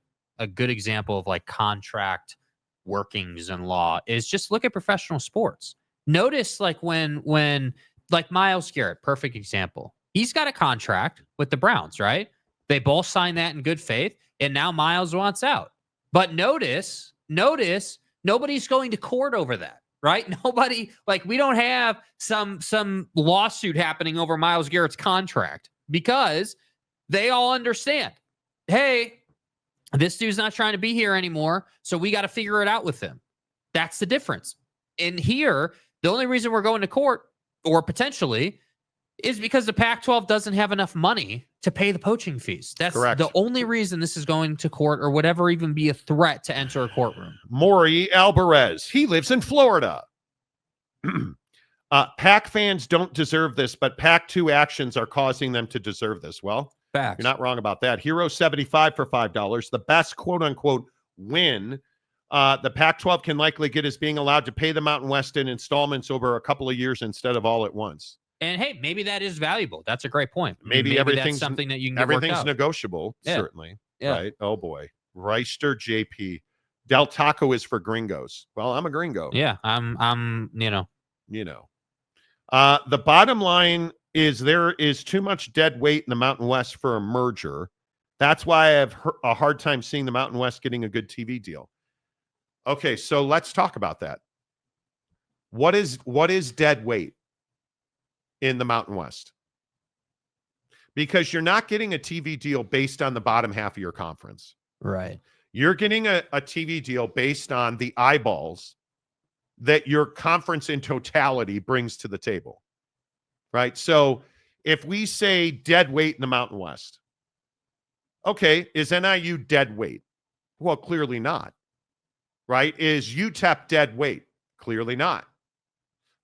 good example of like contract workings and law is just look at professional sports. Notice like when like Myles Garrett, perfect example. He's got a contract with the Browns, right? They both signed that in good faith, and now Myles wants out. But notice, nobody's going to court over that, right? Nobody, like we don't have some lawsuit happening over Myles Garrett's contract because they all understand, hey, this dude's not trying to be here anymore, so we got to figure it out with him. That's the difference. And here, the only reason we're going to court, or potentially, is because the Pac-12 doesn't have enough money to pay the poaching fees. That's Correct. The only reason this is going to court or whatever even be a threat to enter a courtroom. Maury Alvarez, he lives in Florida. PAC fans don't deserve this, but Pac-2 actions are causing them to deserve this. Well, Facts. you're not wrong about that. Hero 75 for $5. The best quote-unquote win the Pac-12 can likely get is being allowed to pay the Mountain West in installments over a couple of years instead of all at once. And hey, maybe that is valuable. That's a great point. Maybe everything's that's something that you can get worked everything's out. negotiable, Yeah. certainly. Yeah. Right? Oh boy. Reister JP. Del Taco is for gringos. Well, I'm a gringo. Yeah, I'm The bottom line is there is too much dead weight in the Mountain West for a merger. That's why I have a hard time seeing the Mountain West getting a good TV deal. Okay, so let's talk about that. What is dead weight in the Mountain West? Because you're not getting a TV deal based on the bottom half of your conference. Right. You're getting a TV deal based on the eyeballs that your conference in totality brings to the table, right? So if we say dead weight in the Mountain West, okay, is NIU dead weight? Well, clearly not, right? Is UTEP dead weight? Clearly not.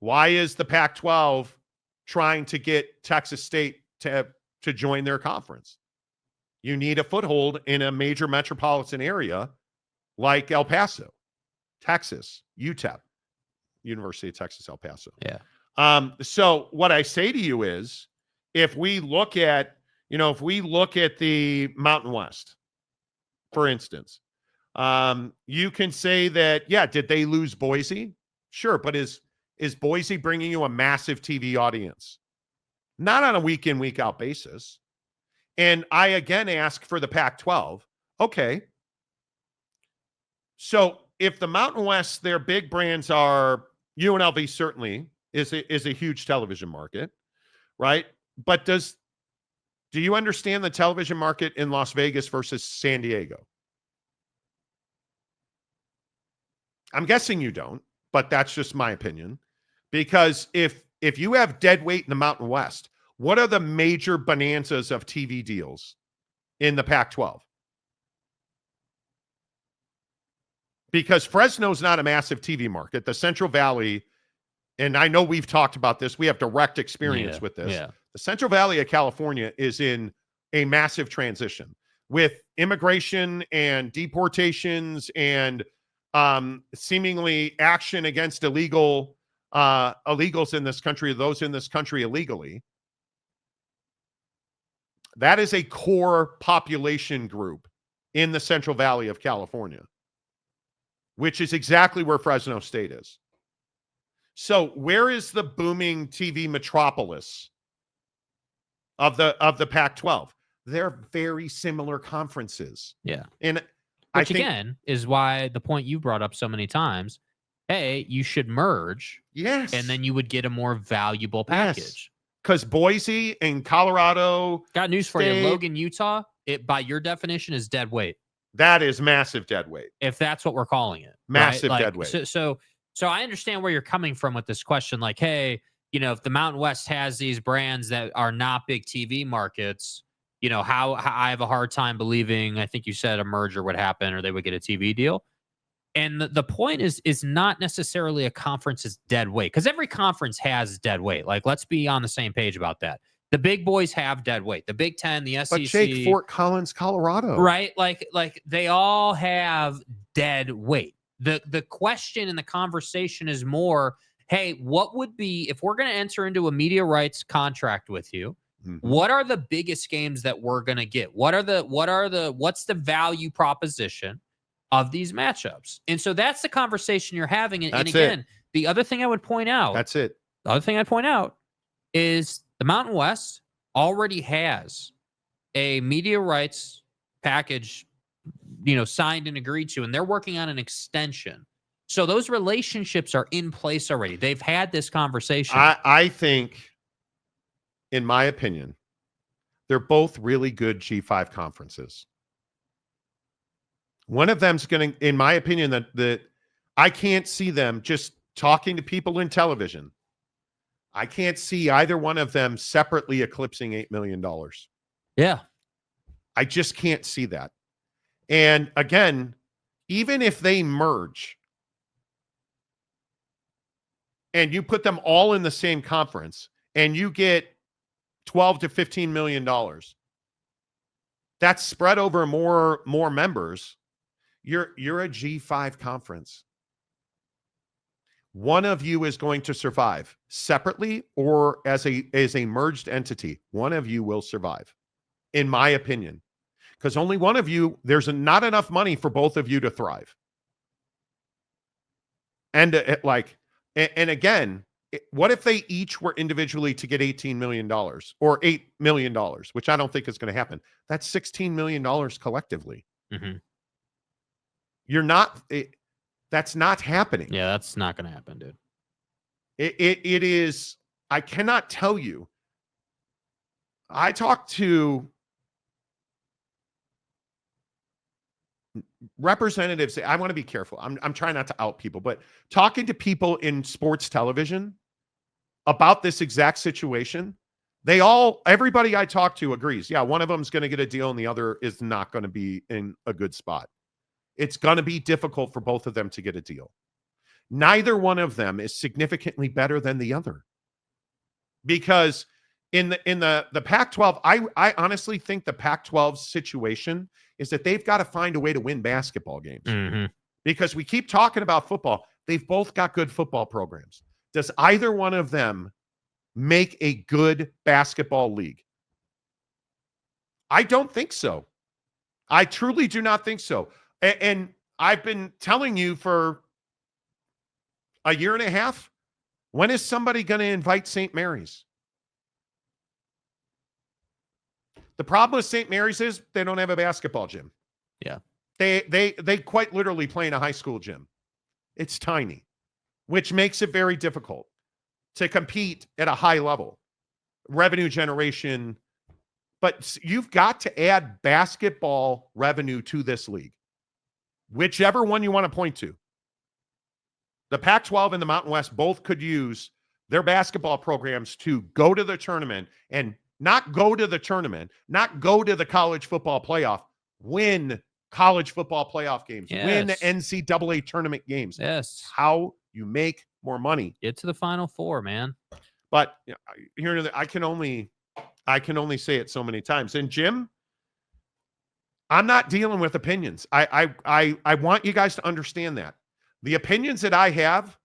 Why is the Pac-12 trying to get Texas State to join their conference? You need a foothold in a major metropolitan area like El Paso, Texas, UTEP, University of Texas, El Paso. Yeah. So what I say to you is, if we look at the Mountain West, for instance, you can say that, yeah, did they lose Boise? Sure, but is Boise bringing you a massive TV audience? Not on a week in, week out basis. And I again ask for the Pac-12. Okay. So if the Mountain West, their big brands are UNLV, certainly is a huge television market, right? But do you understand the television market in Las Vegas versus San Diego? I'm guessing you don't, but that's just my opinion. Because if you have dead weight in the Mountain West, what are the major bonanzas of TV deals in the Pac-12? Because Fresno's not a massive TV market. The Central Valley, and I know we've talked about this, we have direct experience with this. Yeah. The Central Valley of California is in a massive transition with immigration and deportations and seemingly action against illegals in this country, those in this country illegally. That is a core population group in the Central Valley of California, which is exactly where Fresno State is. So where is the booming TV metropolis of the Pac-12? They're very similar conferences. Yeah. And which again is why the point you brought up so many times, hey, you should merge. Yes. And then you would get a more valuable package. Because Boise and Colorado. Got news for you. Logan, Utah, it by your definition is dead weight. That is massive dead weight. If that's what we're calling it. Massive right? dead weight. So I understand where you're coming from with this question. Like, hey, if the Mountain West has these brands that are not big TV markets, how I have a hard time believing, I think you said a merger would happen or they would get a TV deal. And the point is not necessarily a conference is dead weight, because every conference has dead weight. Like, let's be on the same page about that. The big boys have dead weight. The Big Ten, the SEC. But Jake, Fort Collins, Colorado. Right? Like they all have dead weight. The question in the conversation is more, hey, what would be, if we're going to enter into a media rights contract with you, what are the biggest games that we're going to get? What's the value proposition of these matchups? And so that's the conversation you're having. And again, the other thing I would point out. That's it. The other thing I'd point out is the Mountain West already has a media rights package, signed and agreed to, and they're working on an extension. So those relationships are in place already. They've had this conversation. I think, in my opinion, they're both really good G5 conferences. One of them's going to, in my opinion, that I can't see them just talking to people in television. I can't see either one of them separately eclipsing $8 million. Yeah. I just can't see that. And again, even if they merge and you put them all in the same conference and you get $12 to $15 million, that's spread over more members. You're a G5 conference. One of you is going to survive separately or as a merged entity. One of you will survive, in my opinion, because only one of you, there's not enough money for both of you to thrive. And and again, what if they each were individually to get $18 million or $8 million, which I don't think is going to happen? That's $16 million collectively. Mm-hmm. That's not happening. Yeah, that's not going to happen, dude. It is, I cannot tell you. I talked to representatives. I want to be careful. I'm trying not to out people, but talking to people in sports television about this exact situation, everybody I talk to agrees. Yeah, one of them is going to get a deal and the other is not going to be in a good spot. It's going to be difficult for both of them to get a deal. Neither one of them is significantly better than the other. Because in the Pac-12, I honestly think the Pac-12 situation is that they've got to find a way to win basketball games. Mm-hmm. Because we keep talking about football. They've both got good football programs. Does either one of them make a good basketball league? I don't think so. I truly do not think so. And I've been telling you for a year and a half, when is somebody going to invite St. Mary's? The problem with St. Mary's is they don't have a basketball gym. Yeah. They quite literally play in a high school gym. It's tiny, which makes it very difficult to compete at a high level. Revenue generation. But you've got to add basketball revenue to this league. Whichever one you want to point to. The Pac-12 and the Mountain West both could use their basketball programs to go to the tournament and not go to the tournament, not go to the college football playoff, win college football playoff games, win NCAA tournament games. Yes. How you make more money. Get to the Final Four, man. But here, I can only say it so many times. And Jim, I'm not dealing with opinions. I want you guys to understand that. The opinions that I have,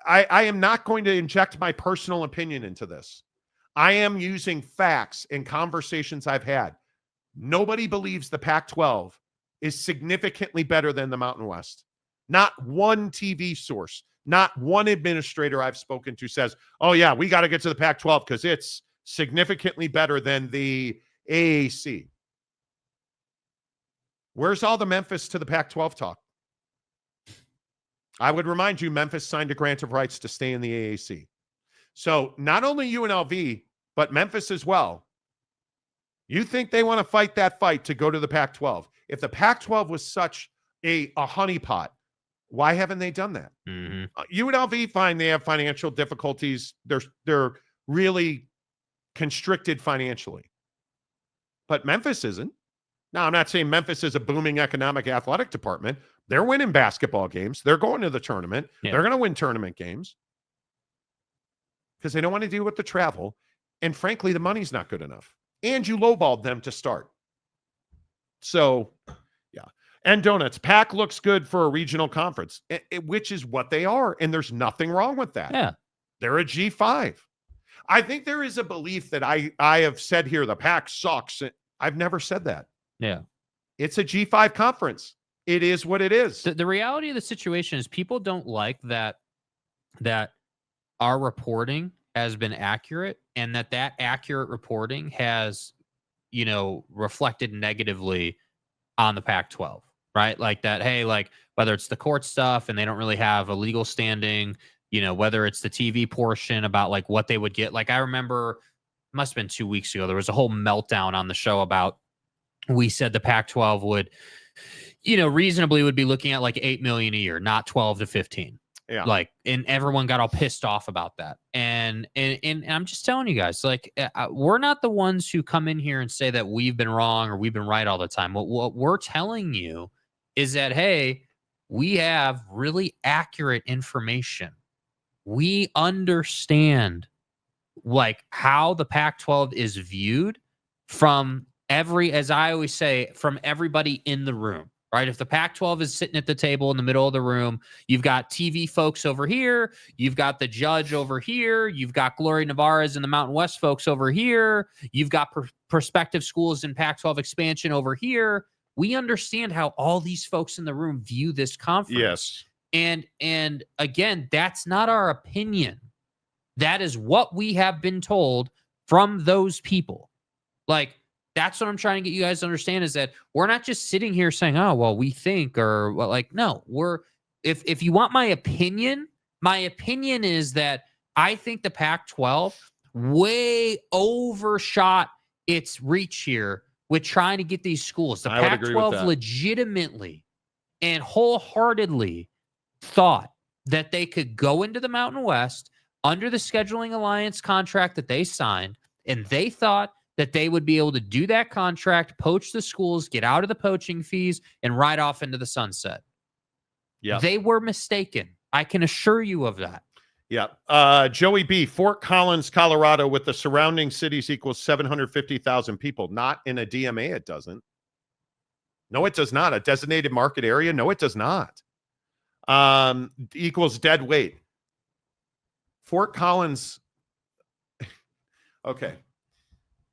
I am not going to inject my personal opinion into this. I am using facts and conversations I've had. Nobody believes the Pac-12 is significantly better than the Mountain West. Not one TV source, not one administrator I've spoken to says, oh yeah, we got to get to the Pac-12 because it's significantly better than the AAC. Where's all the Memphis to the Pac-12 talk? I would remind you, Memphis signed a grant of rights to stay in the AAC. So not only UNLV, but Memphis as well. You think they want to fight that fight to go to the Pac-12? If the Pac-12 was such a honeypot, why haven't they done that? Mm-hmm. UNLV, fine, they have financial difficulties. They're really constricted financially. But Memphis isn't. Now, I'm not saying Memphis is a booming economic athletic department. They're winning basketball games. They're going to the tournament. Yeah. They're going to win tournament games because they don't want to deal with the travel. And frankly, the money's not good enough. And you lowballed them to start. So, yeah. And donuts. PAC looks good for a regional conference, which is what they are. And there's nothing wrong with that. Yeah. They're a G5. I think there is a belief that I have said here, the PAC sucks. I've never said that. Yeah. It's a G5 conference. It is what it is. The reality of the situation is people don't like that our reporting has been accurate and that accurate reporting has, reflected negatively on the Pac-12, right? Like that, hey, like whether it's the court stuff and they don't really have a legal standing, whether it's the TV portion about like what they would get. Like I remember, must have been 2 weeks ago, there was a whole meltdown on the show about, we said the Pac-12 would, reasonably would be looking at like 8 million a year, not 12 to 15. Yeah. Like, and everyone got all pissed off about that. And I'm just telling you guys, like, we're not the ones who come in here and say that we've been wrong or we've been right all the time. What we're telling you is that, hey, we have really accurate information. We understand like how the Pac-12 is viewed from as I always say, from everybody in the room, right? If the Pac-12 is sitting at the table in the middle of the room, you've got TV folks over here, you've got the judge over here, you've got Gloria Navarez and the Mountain West folks over here, you've got prospective schools in Pac-12 expansion over here. We understand how all these folks in the room view this conference. Yes. And again, that's not our opinion. That is what we have been told from those people. Like, that's what I'm trying to get you guys to understand is that we're not just sitting here saying, oh, well, we think or well, like, no, if you want my opinion My opinion is that I think the Pac-12 way overshot its reach here with trying to get these schools. The I would agree with Pac-12 that. legitimately and wholeheartedly thought that they could go into the Mountain West under the scheduling alliance contract that they signed, and they thought that they would be able to do that contract, poach the schools, get out of the poaching fees, and ride off into the sunset. Yeah. They were mistaken. I can assure you of that. Yeah. Joey B, Fort Collins, Colorado, with the surrounding cities equals 750,000 people. Not in a DMA, it doesn't. No, it does not. A designated market area? No, it does not. Equals dead weight. Fort Collins. Okay.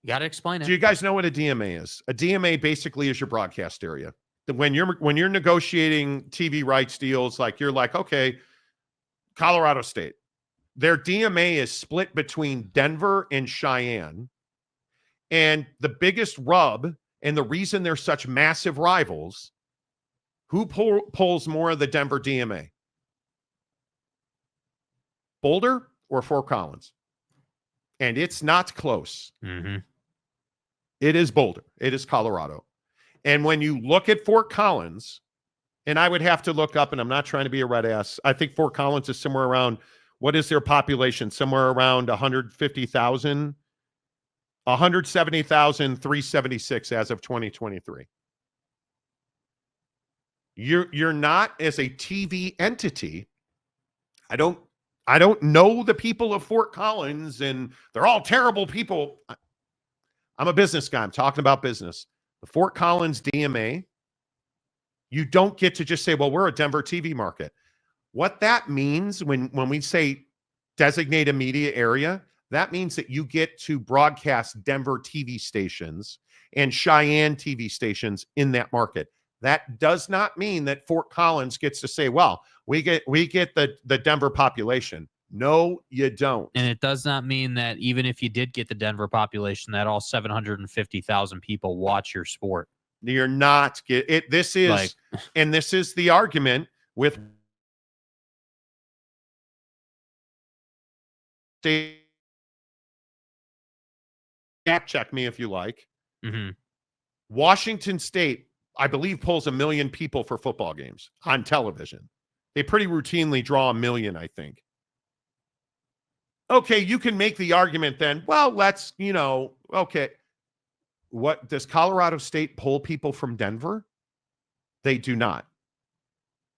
You got to explain it. Do you guys know what a DMA is? A DMA basically is your broadcast area. When you're negotiating TV rights deals, like you're like, okay, Colorado State, their DMA is split between Denver and Cheyenne. And the biggest rub and the reason they're such massive rivals, who pulls more of the Denver DMA? Boulder or Fort Collins? And it's not close. Mm-hmm. It is Boulder. It is Colorado. And when you look at Fort Collins, and I would have to look up, and I'm not trying to be a red ass, I think Fort Collins is somewhere around, what is their population? Somewhere around 150,000, 170,376 as of 2023. You're not, as a TV entity, I don't know the people of Fort Collins, and they're all terrible people. I'm a business guy. I'm talking about business. The Fort Collins DMA, you don't get to just say, well, we're a Denver TV market. What that means when we say designated media area, that means that you get to broadcast Denver TV stations and Cheyenne TV stations in that market. That does not mean that Fort Collins gets to say, well, we get the Denver population. No, you don't. And it does not mean that even if you did get the Denver population, that all 750,000 people watch your sport. You're not it. This is Like, and this is the argument with state. Check me if you like. mm-hmm. Washington State, I believe, pulls 1 million people for football games on television. They pretty routinely draw 1 million, I think. Okay, you can make the argument then, well, let's, okay. What does Colorado State pull people from Denver? They do not.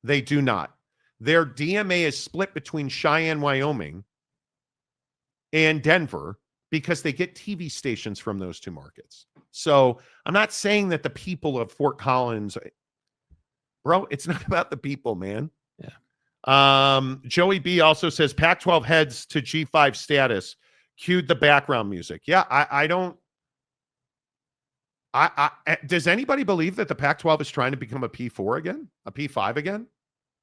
They do not. Their DMA is split between Cheyenne, Wyoming and Denver because they get TV stations from those two markets. So I'm not saying that the people of Fort Collins, bro, it's not about the people, man. Yeah. Joey B also says Pac-12 heads to G5 status. Cued the background music. Yeah, I don't. Does anybody believe that the Pac-12 is trying to become a P4 again? A P5 again?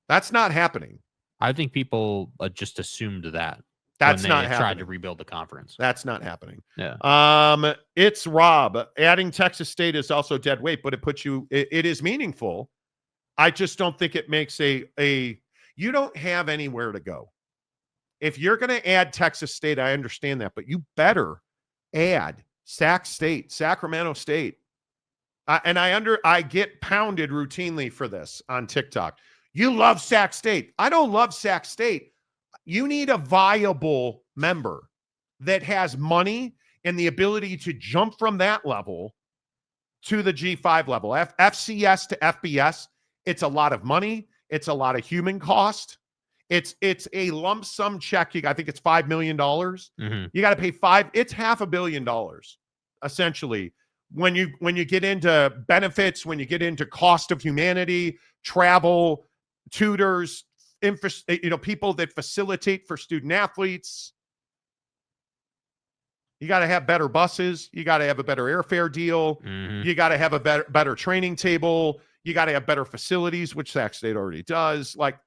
That's not happening. I think people just assumed that. That's when not they happening. tried to rebuild the conference. That's not happening. Yeah. It's Rob. Adding Texas State is also dead weight, but it puts you. It is meaningful. I just don't think it makes a. You don't have anywhere to go. If you're going to add Texas State, I understand that, but you better add Sac State, Sacramento State. I get pounded routinely for this on TikTok. You love Sac State. I don't love Sac State. You need a viable member that has money and the ability to jump from that level to the G5 level. FCS to FBS, it's a lot of money. It's a lot of human cost. It's a lump sum check. I think it's $5 million. Mm-hmm. You got to pay it's $500 million, essentially. When you get into benefits, when you get into cost of humanity, travel, tutors, people that facilitate for student athletes. You got to have better buses. You got to have a better airfare deal. Mm-hmm. You got to have a better training table. You got to have better facilities, which Sac State already does. Like,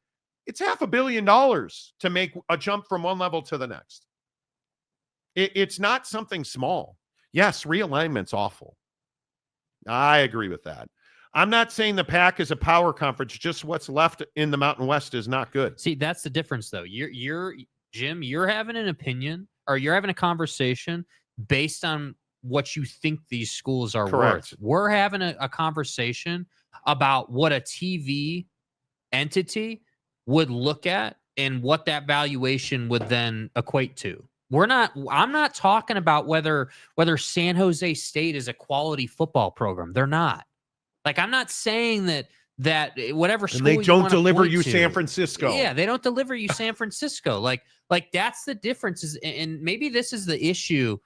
it's $500 million to make a jump from one level to the next. It's not something small. Yes, realignment's awful. I agree with that. I'm not saying the PAC is a power conference. Just what's left in the Mountain West is not good. See, that's the difference, though. You're Jim. You're having an opinion, or you're having a conversation based on what you think these schools are Correct. worth. We're having a conversation about what a TV entity would look at and what that valuation would then equate to. I'm not talking about whether San Jose State is a quality football program. They're not. Like, I'm not saying that whatever school And they don't deliver you to, San Francisco. Yeah, they don't deliver you San Francisco. Like that's the difference. And maybe this is the issue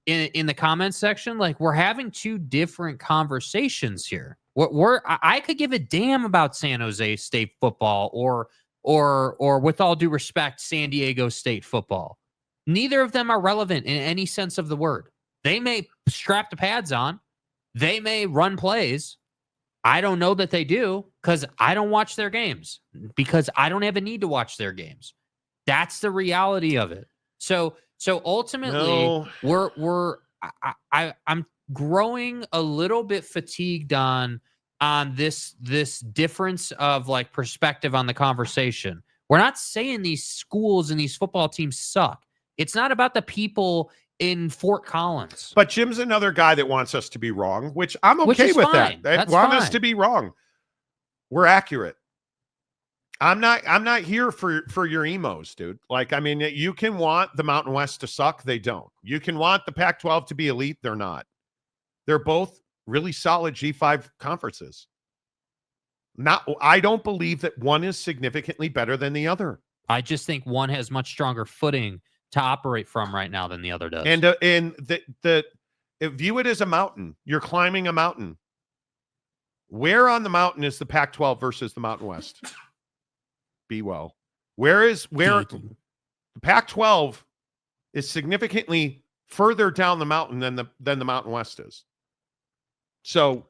in the comments section. Like, we're having two different conversations here. I could give a damn about San Jose State football or with all due respect, San Diego State football. Neither of them are relevant in any sense of the word. They may strap the pads on. They may run plays. I don't know that they do because I don't watch their games, because I don't have a need to watch their games. That's the reality of it. So ultimately, I'm growing a little bit fatigued on this difference of like perspective on the conversation. We're not saying these schools and these football teams suck. It's not about the people in Fort Collins. But Jim's another guy that wants us to be wrong, which I'm okay with fine. that. They That's want fine. us to be wrong. We're accurate. I'm not here for your emos, dude. Like, I mean, you can want the Mountain West to suck. They don't. You can want the Pac-12 to be elite. They're not. They're both really solid G5 conferences. I don't believe that one is significantly better than the other. I just think one has much stronger footing to operate from right now than the other does. And view it as a mountain. You're climbing a mountain. Where on the mountain is the Pac-12 versus the Mountain West? Be well. Where the Pac-12 is significantly further down the mountain than the Mountain West is. So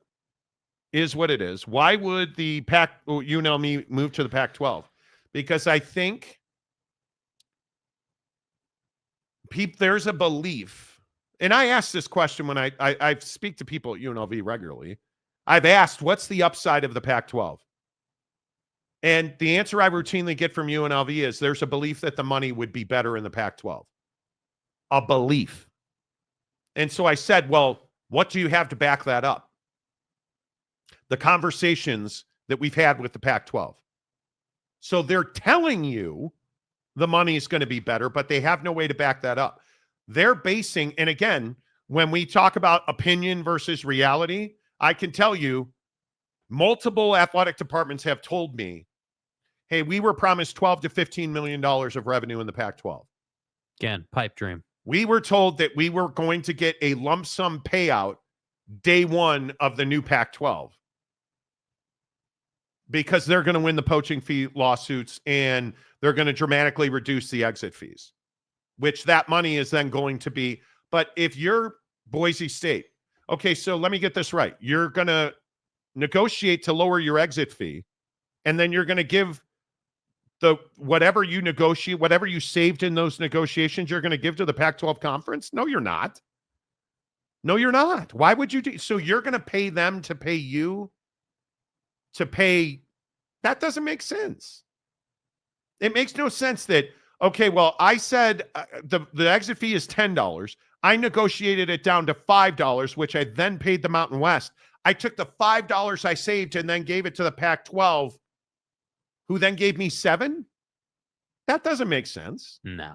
is what it is. Why would the UNLV move to the Pac-12? Because I think there's a belief, and I ask this question when I speak to people at UNLV regularly. I've asked, what's the upside of the Pac-12? And the answer I routinely get from UNLV is there's a belief that the money would be better in the Pac-12. A belief. And so I said, well, what do you have to back that up? The conversations that we've had with the Pac-12. So they're telling you the money is going to be better, but they have no way to back that up. They're basing, and again, when we talk about opinion versus reality, I can tell you multiple athletic departments have told me, hey, we were promised $12 to $15 million of revenue in the Pac-12. Again, pipe dream. We were told that we were going to get a lump sum payout day one of the new Pac-12 because they're going to win the poaching fee lawsuits and they're going to dramatically reduce the exit fees, which that money is then going to be. But if you're Boise State, okay, so let me get this right. You're going to negotiate to lower your exit fee, and then you're going to give whatever you negotiate, whatever you saved in those negotiations, you're going to give to the Pac-12 conference? No, you're not. No, you're not. Why would you do? So you're going to pay them to pay you to pay. That doesn't make sense. It makes no sense that, okay, well, I said the exit fee is $10. I negotiated it down to $5, which I then paid the Mountain West. I took the $5 I saved and then gave it to the Pac-12, who then gave me $7. That doesn't make sense. No.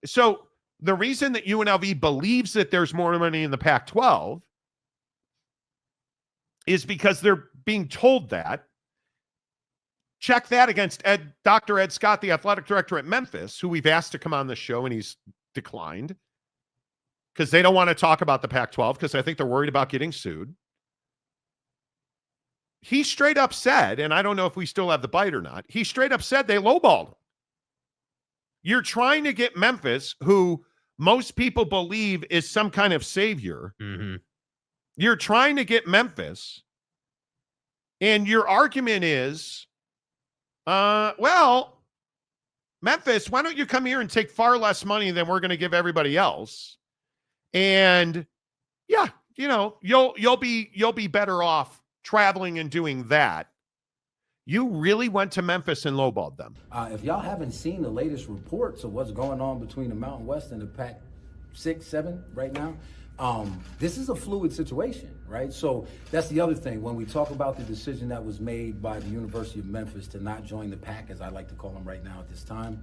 So the reason that UNLV believes that there's more money in the Pac-12 is because they're being told that. Check that against Dr. Ed Scott, the athletic director at Memphis, who we've asked to come on the show, and he's declined because they don't want to talk about the Pac-12 because I think they're worried about getting sued. He straight up said, and I don't know if we still have the bite or not, he straight up said they lowballed him. You're trying to get Memphis, who most people believe is some kind of savior. Mm-hmm. You're trying to get Memphis, and your argument is, well, Memphis, why don't you come here and take far less money than we're going to give everybody else? And yeah, you know, you'll be better off traveling and doing that, you really went to Memphis and lowballed them. If y'all haven't seen the latest reports of what's going on between the Mountain West and the PAC 6, 7 right now, this is a fluid situation, right? So that's the other thing. When we talk about the decision that was made by the University of Memphis to not join the PAC, as I like to call them right now at this time,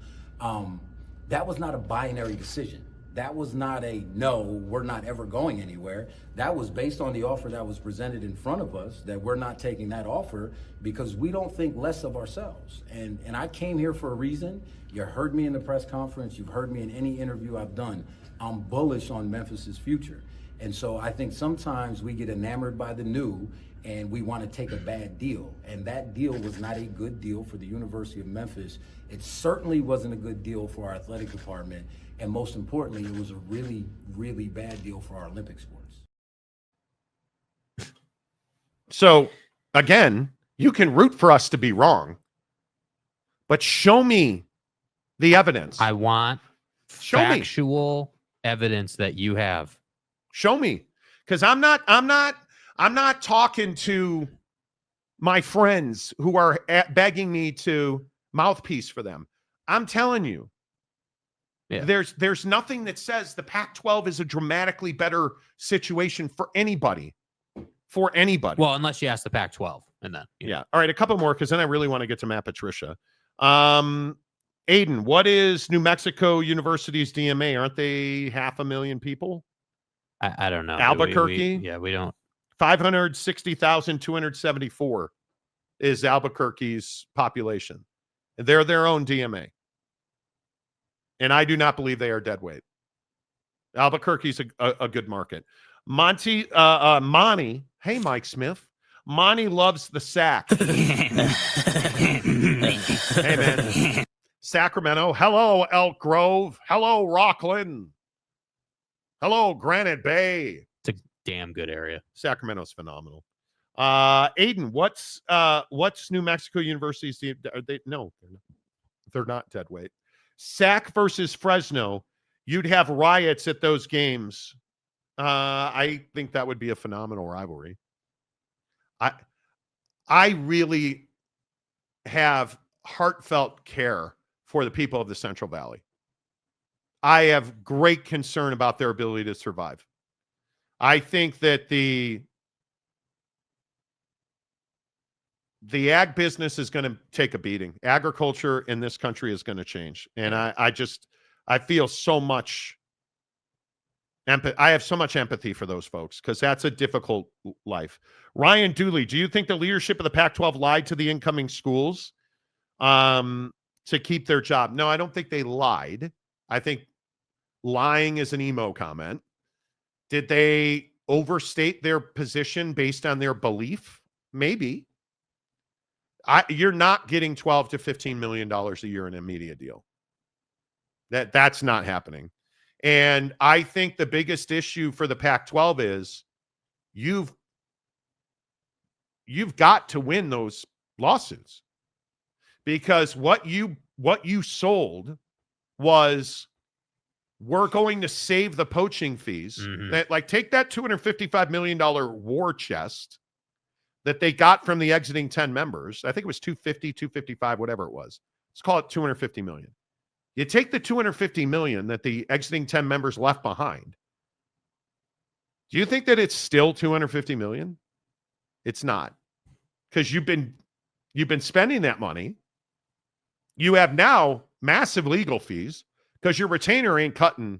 that was not a binary decision. That was not a no, we're not ever going anywhere. That was based on the offer that was presented in front of us, that we're not taking that offer because we don't think less of ourselves. And I came here for a reason. You heard me in the press conference. You've heard me in any interview I've done. I'm bullish on Memphis's future. And so I think sometimes we get enamored by the new and we want to take a bad deal. And that deal was not a good deal for the University of Memphis. It certainly wasn't a good deal for our athletic department. And most importantly, it was a really, really bad deal for our Olympic sports. So, again, you can root for us to be wrong, but show me the evidence. I want Show me. factual evidence that you have. Show me. Because I'm not talking to my friends who are begging me to mouthpiece for them. I'm telling you. Yeah. There's nothing that says the Pac-12 is a dramatically better situation for anybody. For anybody. Well, unless you ask the Pac-12, and then yeah. All right, a couple more because then I really want to get to Matt Patricia. Aiden, what is New Mexico University's DMA? Aren't they 500,000 people? I don't know. Albuquerque? We don't. 560,274 is Albuquerque's population. They're their own DMA. And I do not believe they are dead weight. Albuquerque's a good market. Monty, hey, Mike Smith. Monty loves the sack. Hey, man. Sacramento. Hello, Elk Grove. Hello, Rockland. Hello, Granite Bay. It's a damn good area. Sacramento's phenomenal. Aiden, what's New Mexico University's? No, they're not dead weight. Sac versus Fresno, you'd have riots at those games. I think that would be a phenomenal rivalry. I really have heartfelt care for the people of the Central Valley. I have great concern about their ability to survive. I think that the ag business is going to take a beating. Agriculture in this country is going to change. And I feel so much empathy. I have so much empathy for those folks because that's a difficult life. Ryan Dooley, do you think the leadership of the Pac-12 lied to the incoming schools to keep their job? No, I don't think they lied. I think lying is an emo comment. Did they overstate their position based on their belief? Maybe. You're not getting $12 to $15 million a year in a media deal. That's not happening. And I think the biggest issue for the Pac-12 is you've got to win those lawsuits because what you sold was we're going to save the poaching fees. Mm-hmm. Take that $255 million war chest that they got from the exiting 10 members. I think it was 250, 255, whatever it was. Let's call it 250 million. You take the 250 million that the exiting 10 members left behind. Do you think that it's still 250 million? It's not. Because you've been spending that money. You have now massive legal fees because your retainer ain't cutting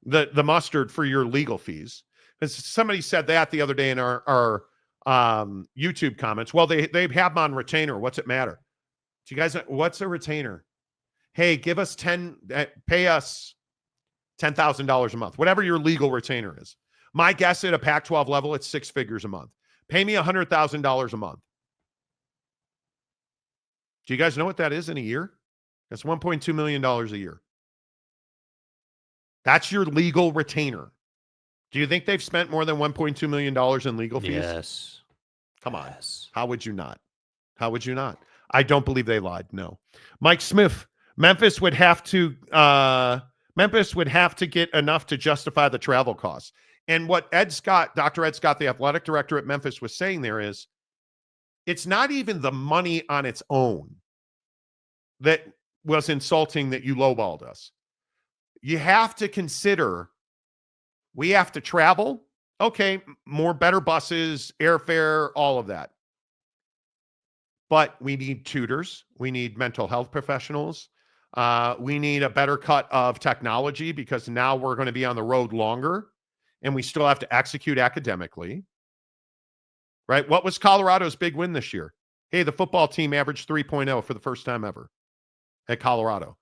the mustard for your legal fees. Because somebody said that the other day in our YouTube comments. Well, they have them on retainer. What's it matter? Do you guys, what's a retainer? Hey, pay us $10,000 a month, whatever your legal retainer is. My guess at a Pac-12 level, it's 6 figures a month. Pay me $100,000 a month. Do you guys know what that is in a year? That's $1.2 million a year. That's your legal retainer. Do you think they've spent more than $1.2 million in legal fees? Yes. Come on. Yes. How would you not? How would you not? I don't believe they lied. No. Mike Smith, Memphis would have to get enough to justify the travel costs. And what Ed Scott, Dr. Ed Scott, the athletic director at Memphis, was saying there is, it's not even the money on its own that was insulting that you lowballed us. You have to consider we have to travel. Okay, better buses, airfare, all of that. But we need tutors. We need mental health professionals. We need a better cut of technology because now we're going to be on the road longer and we still have to execute academically. Right? What was Colorado's big win this year? Hey, the football team averaged 3.0 for the first time ever at Colorado.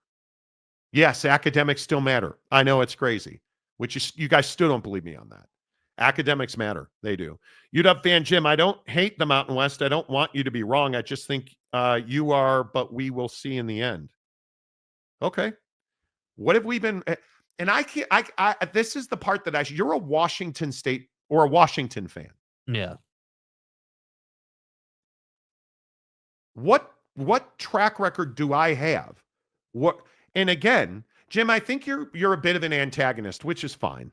Yes, academics still matter. I know it's crazy, which you guys still don't believe me on that. Academics matter. They do. UW fan Jim, I don't hate the Mountain West. I don't want you to be wrong. I just think you are, but we will see in the end. Okay. What have we been? And I can't, this is the part that you're a Washington State or a Washington fan. Yeah. What track record do I have? And again, Jim, I think you're a bit of an antagonist, which is fine.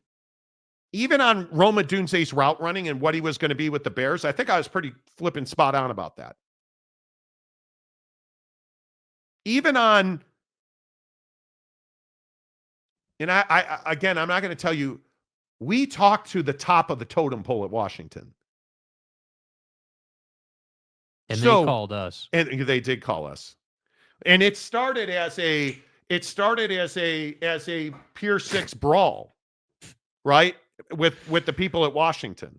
Even on Roma Dunze's route running and what he was going to be with the Bears, I think I was pretty flipping spot on about that. Even on, and I again, I'm not going to tell you, we talked to the top of the totem pole at Washington. And they called us. And they did call us. And it started as a Pier 6 brawl, right? With the people at Washington.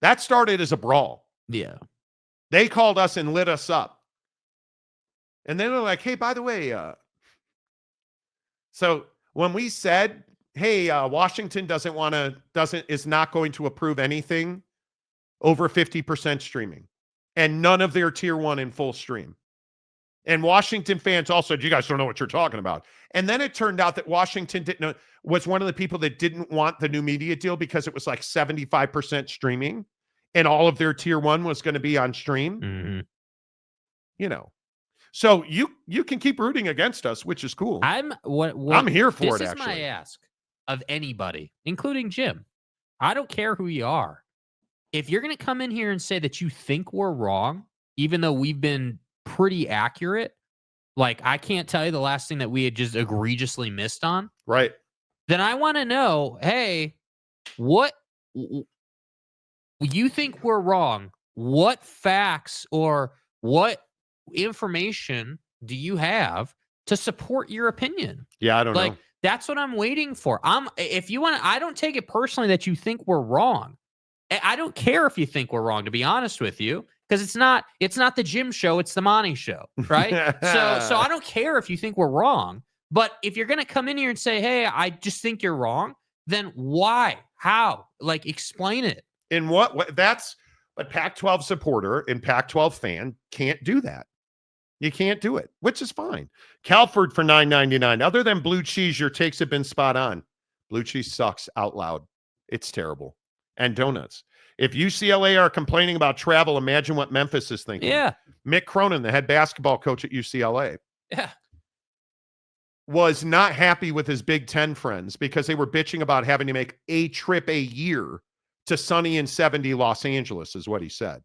That started as a brawl. Yeah. They called us and lit us up. And then they're like, hey, by the way, so when we said, hey, Washington is not going to approve anything over 50% streaming and none of their tier 1 in full stream. And Washington fans also said, you guys don't know what you're talking about. And then it turned out that Washington was one of the people that didn't want the new media deal because it was like 75% streaming and all of their tier 1 was going to be on stream. Mm-hmm. You know, so you can keep rooting against us, which is cool. I'm here for it. This is my ask of anybody, including Jim. I don't care who you are. If you're going to come in here and say that you think we're wrong, even though we've been pretty accurate, like I can't tell you the last thing that we had just egregiously missed on. Right. Then I want to know, hey, what you think we're wrong? What facts or what information do you have to support your opinion? Yeah, I don't know. That's what I'm waiting for. If you want, I don't take it personally that you think we're wrong. I don't care if you think we're wrong, to be honest with you, because it's not the Jim Show, it's the Monty Show, right? so I don't care if you think we're wrong. But if you're going to come in here and say, hey, I just think you're wrong, then why? How? Like, explain it. In what that's a Pac-12 supporter and Pac-12 fan can't do that. You can't do it, which is fine. Calford for $9.99. Other than blue cheese, your takes have been spot on. Blue cheese sucks out loud. It's terrible. And donuts. If UCLA are complaining about travel, imagine what Memphis is thinking. Yeah. Mick Cronin, the head basketball coach at UCLA, yeah, was not happy with his Big Ten friends because they were bitching about having to make a trip a year to sunny and 70 Los Angeles, is what he said.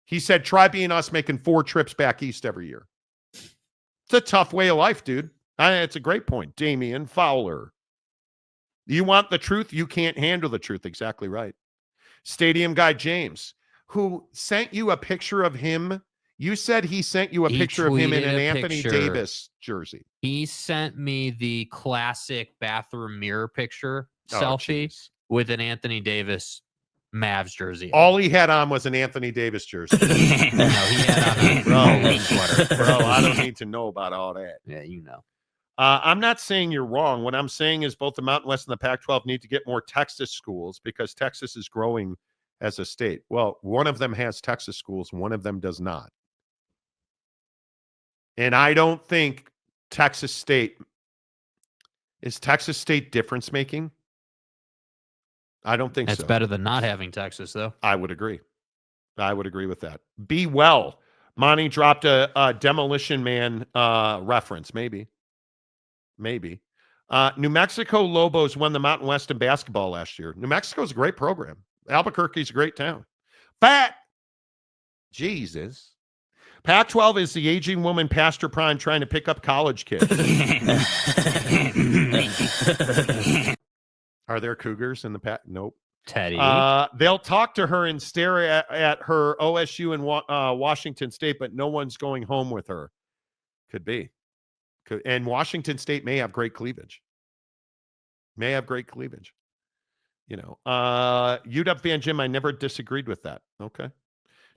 He said, try being us making 4 trips back east every year. It's a tough way of life, dude. It's a great point. Damian Fowler. You want the truth? You can't handle the truth. Exactly right. Stadium guy James, who sent you a picture of him. You said he sent you a picture of him in an Anthony Davis jersey. He sent me the classic bathroom mirror picture selfie with an Anthony Davis Mavs jersey. All he had on was an Anthony Davis jersey. No, he had on a sweater. Bro, I don't need to know about all that. Yeah, you know. I'm not saying you're wrong. What I'm saying is both the Mountain West and the Pac-12 need to get more Texas schools because Texas is growing as a state. Well, one of them has Texas schools. One of them does not. And I don't think Texas State difference making? I don't think so. It's better than not having Texas, though. I would agree. I would agree with that. Be well. Monty dropped a Demolition Man reference. Maybe. New Mexico Lobos won the Mountain West in basketball last year. New Mexico's a great program. Albuquerque's a great town. Jesus. Pac-12 is the aging woman past her prime trying to pick up college kids. Are there cougars in the Pac? Nope. Teddy. They'll talk to her and stare at her OSU and Washington State, but no one's going home with her. Could be. And Washington State may have great cleavage. You know, UW fan Jim, I never disagreed with that. Okay.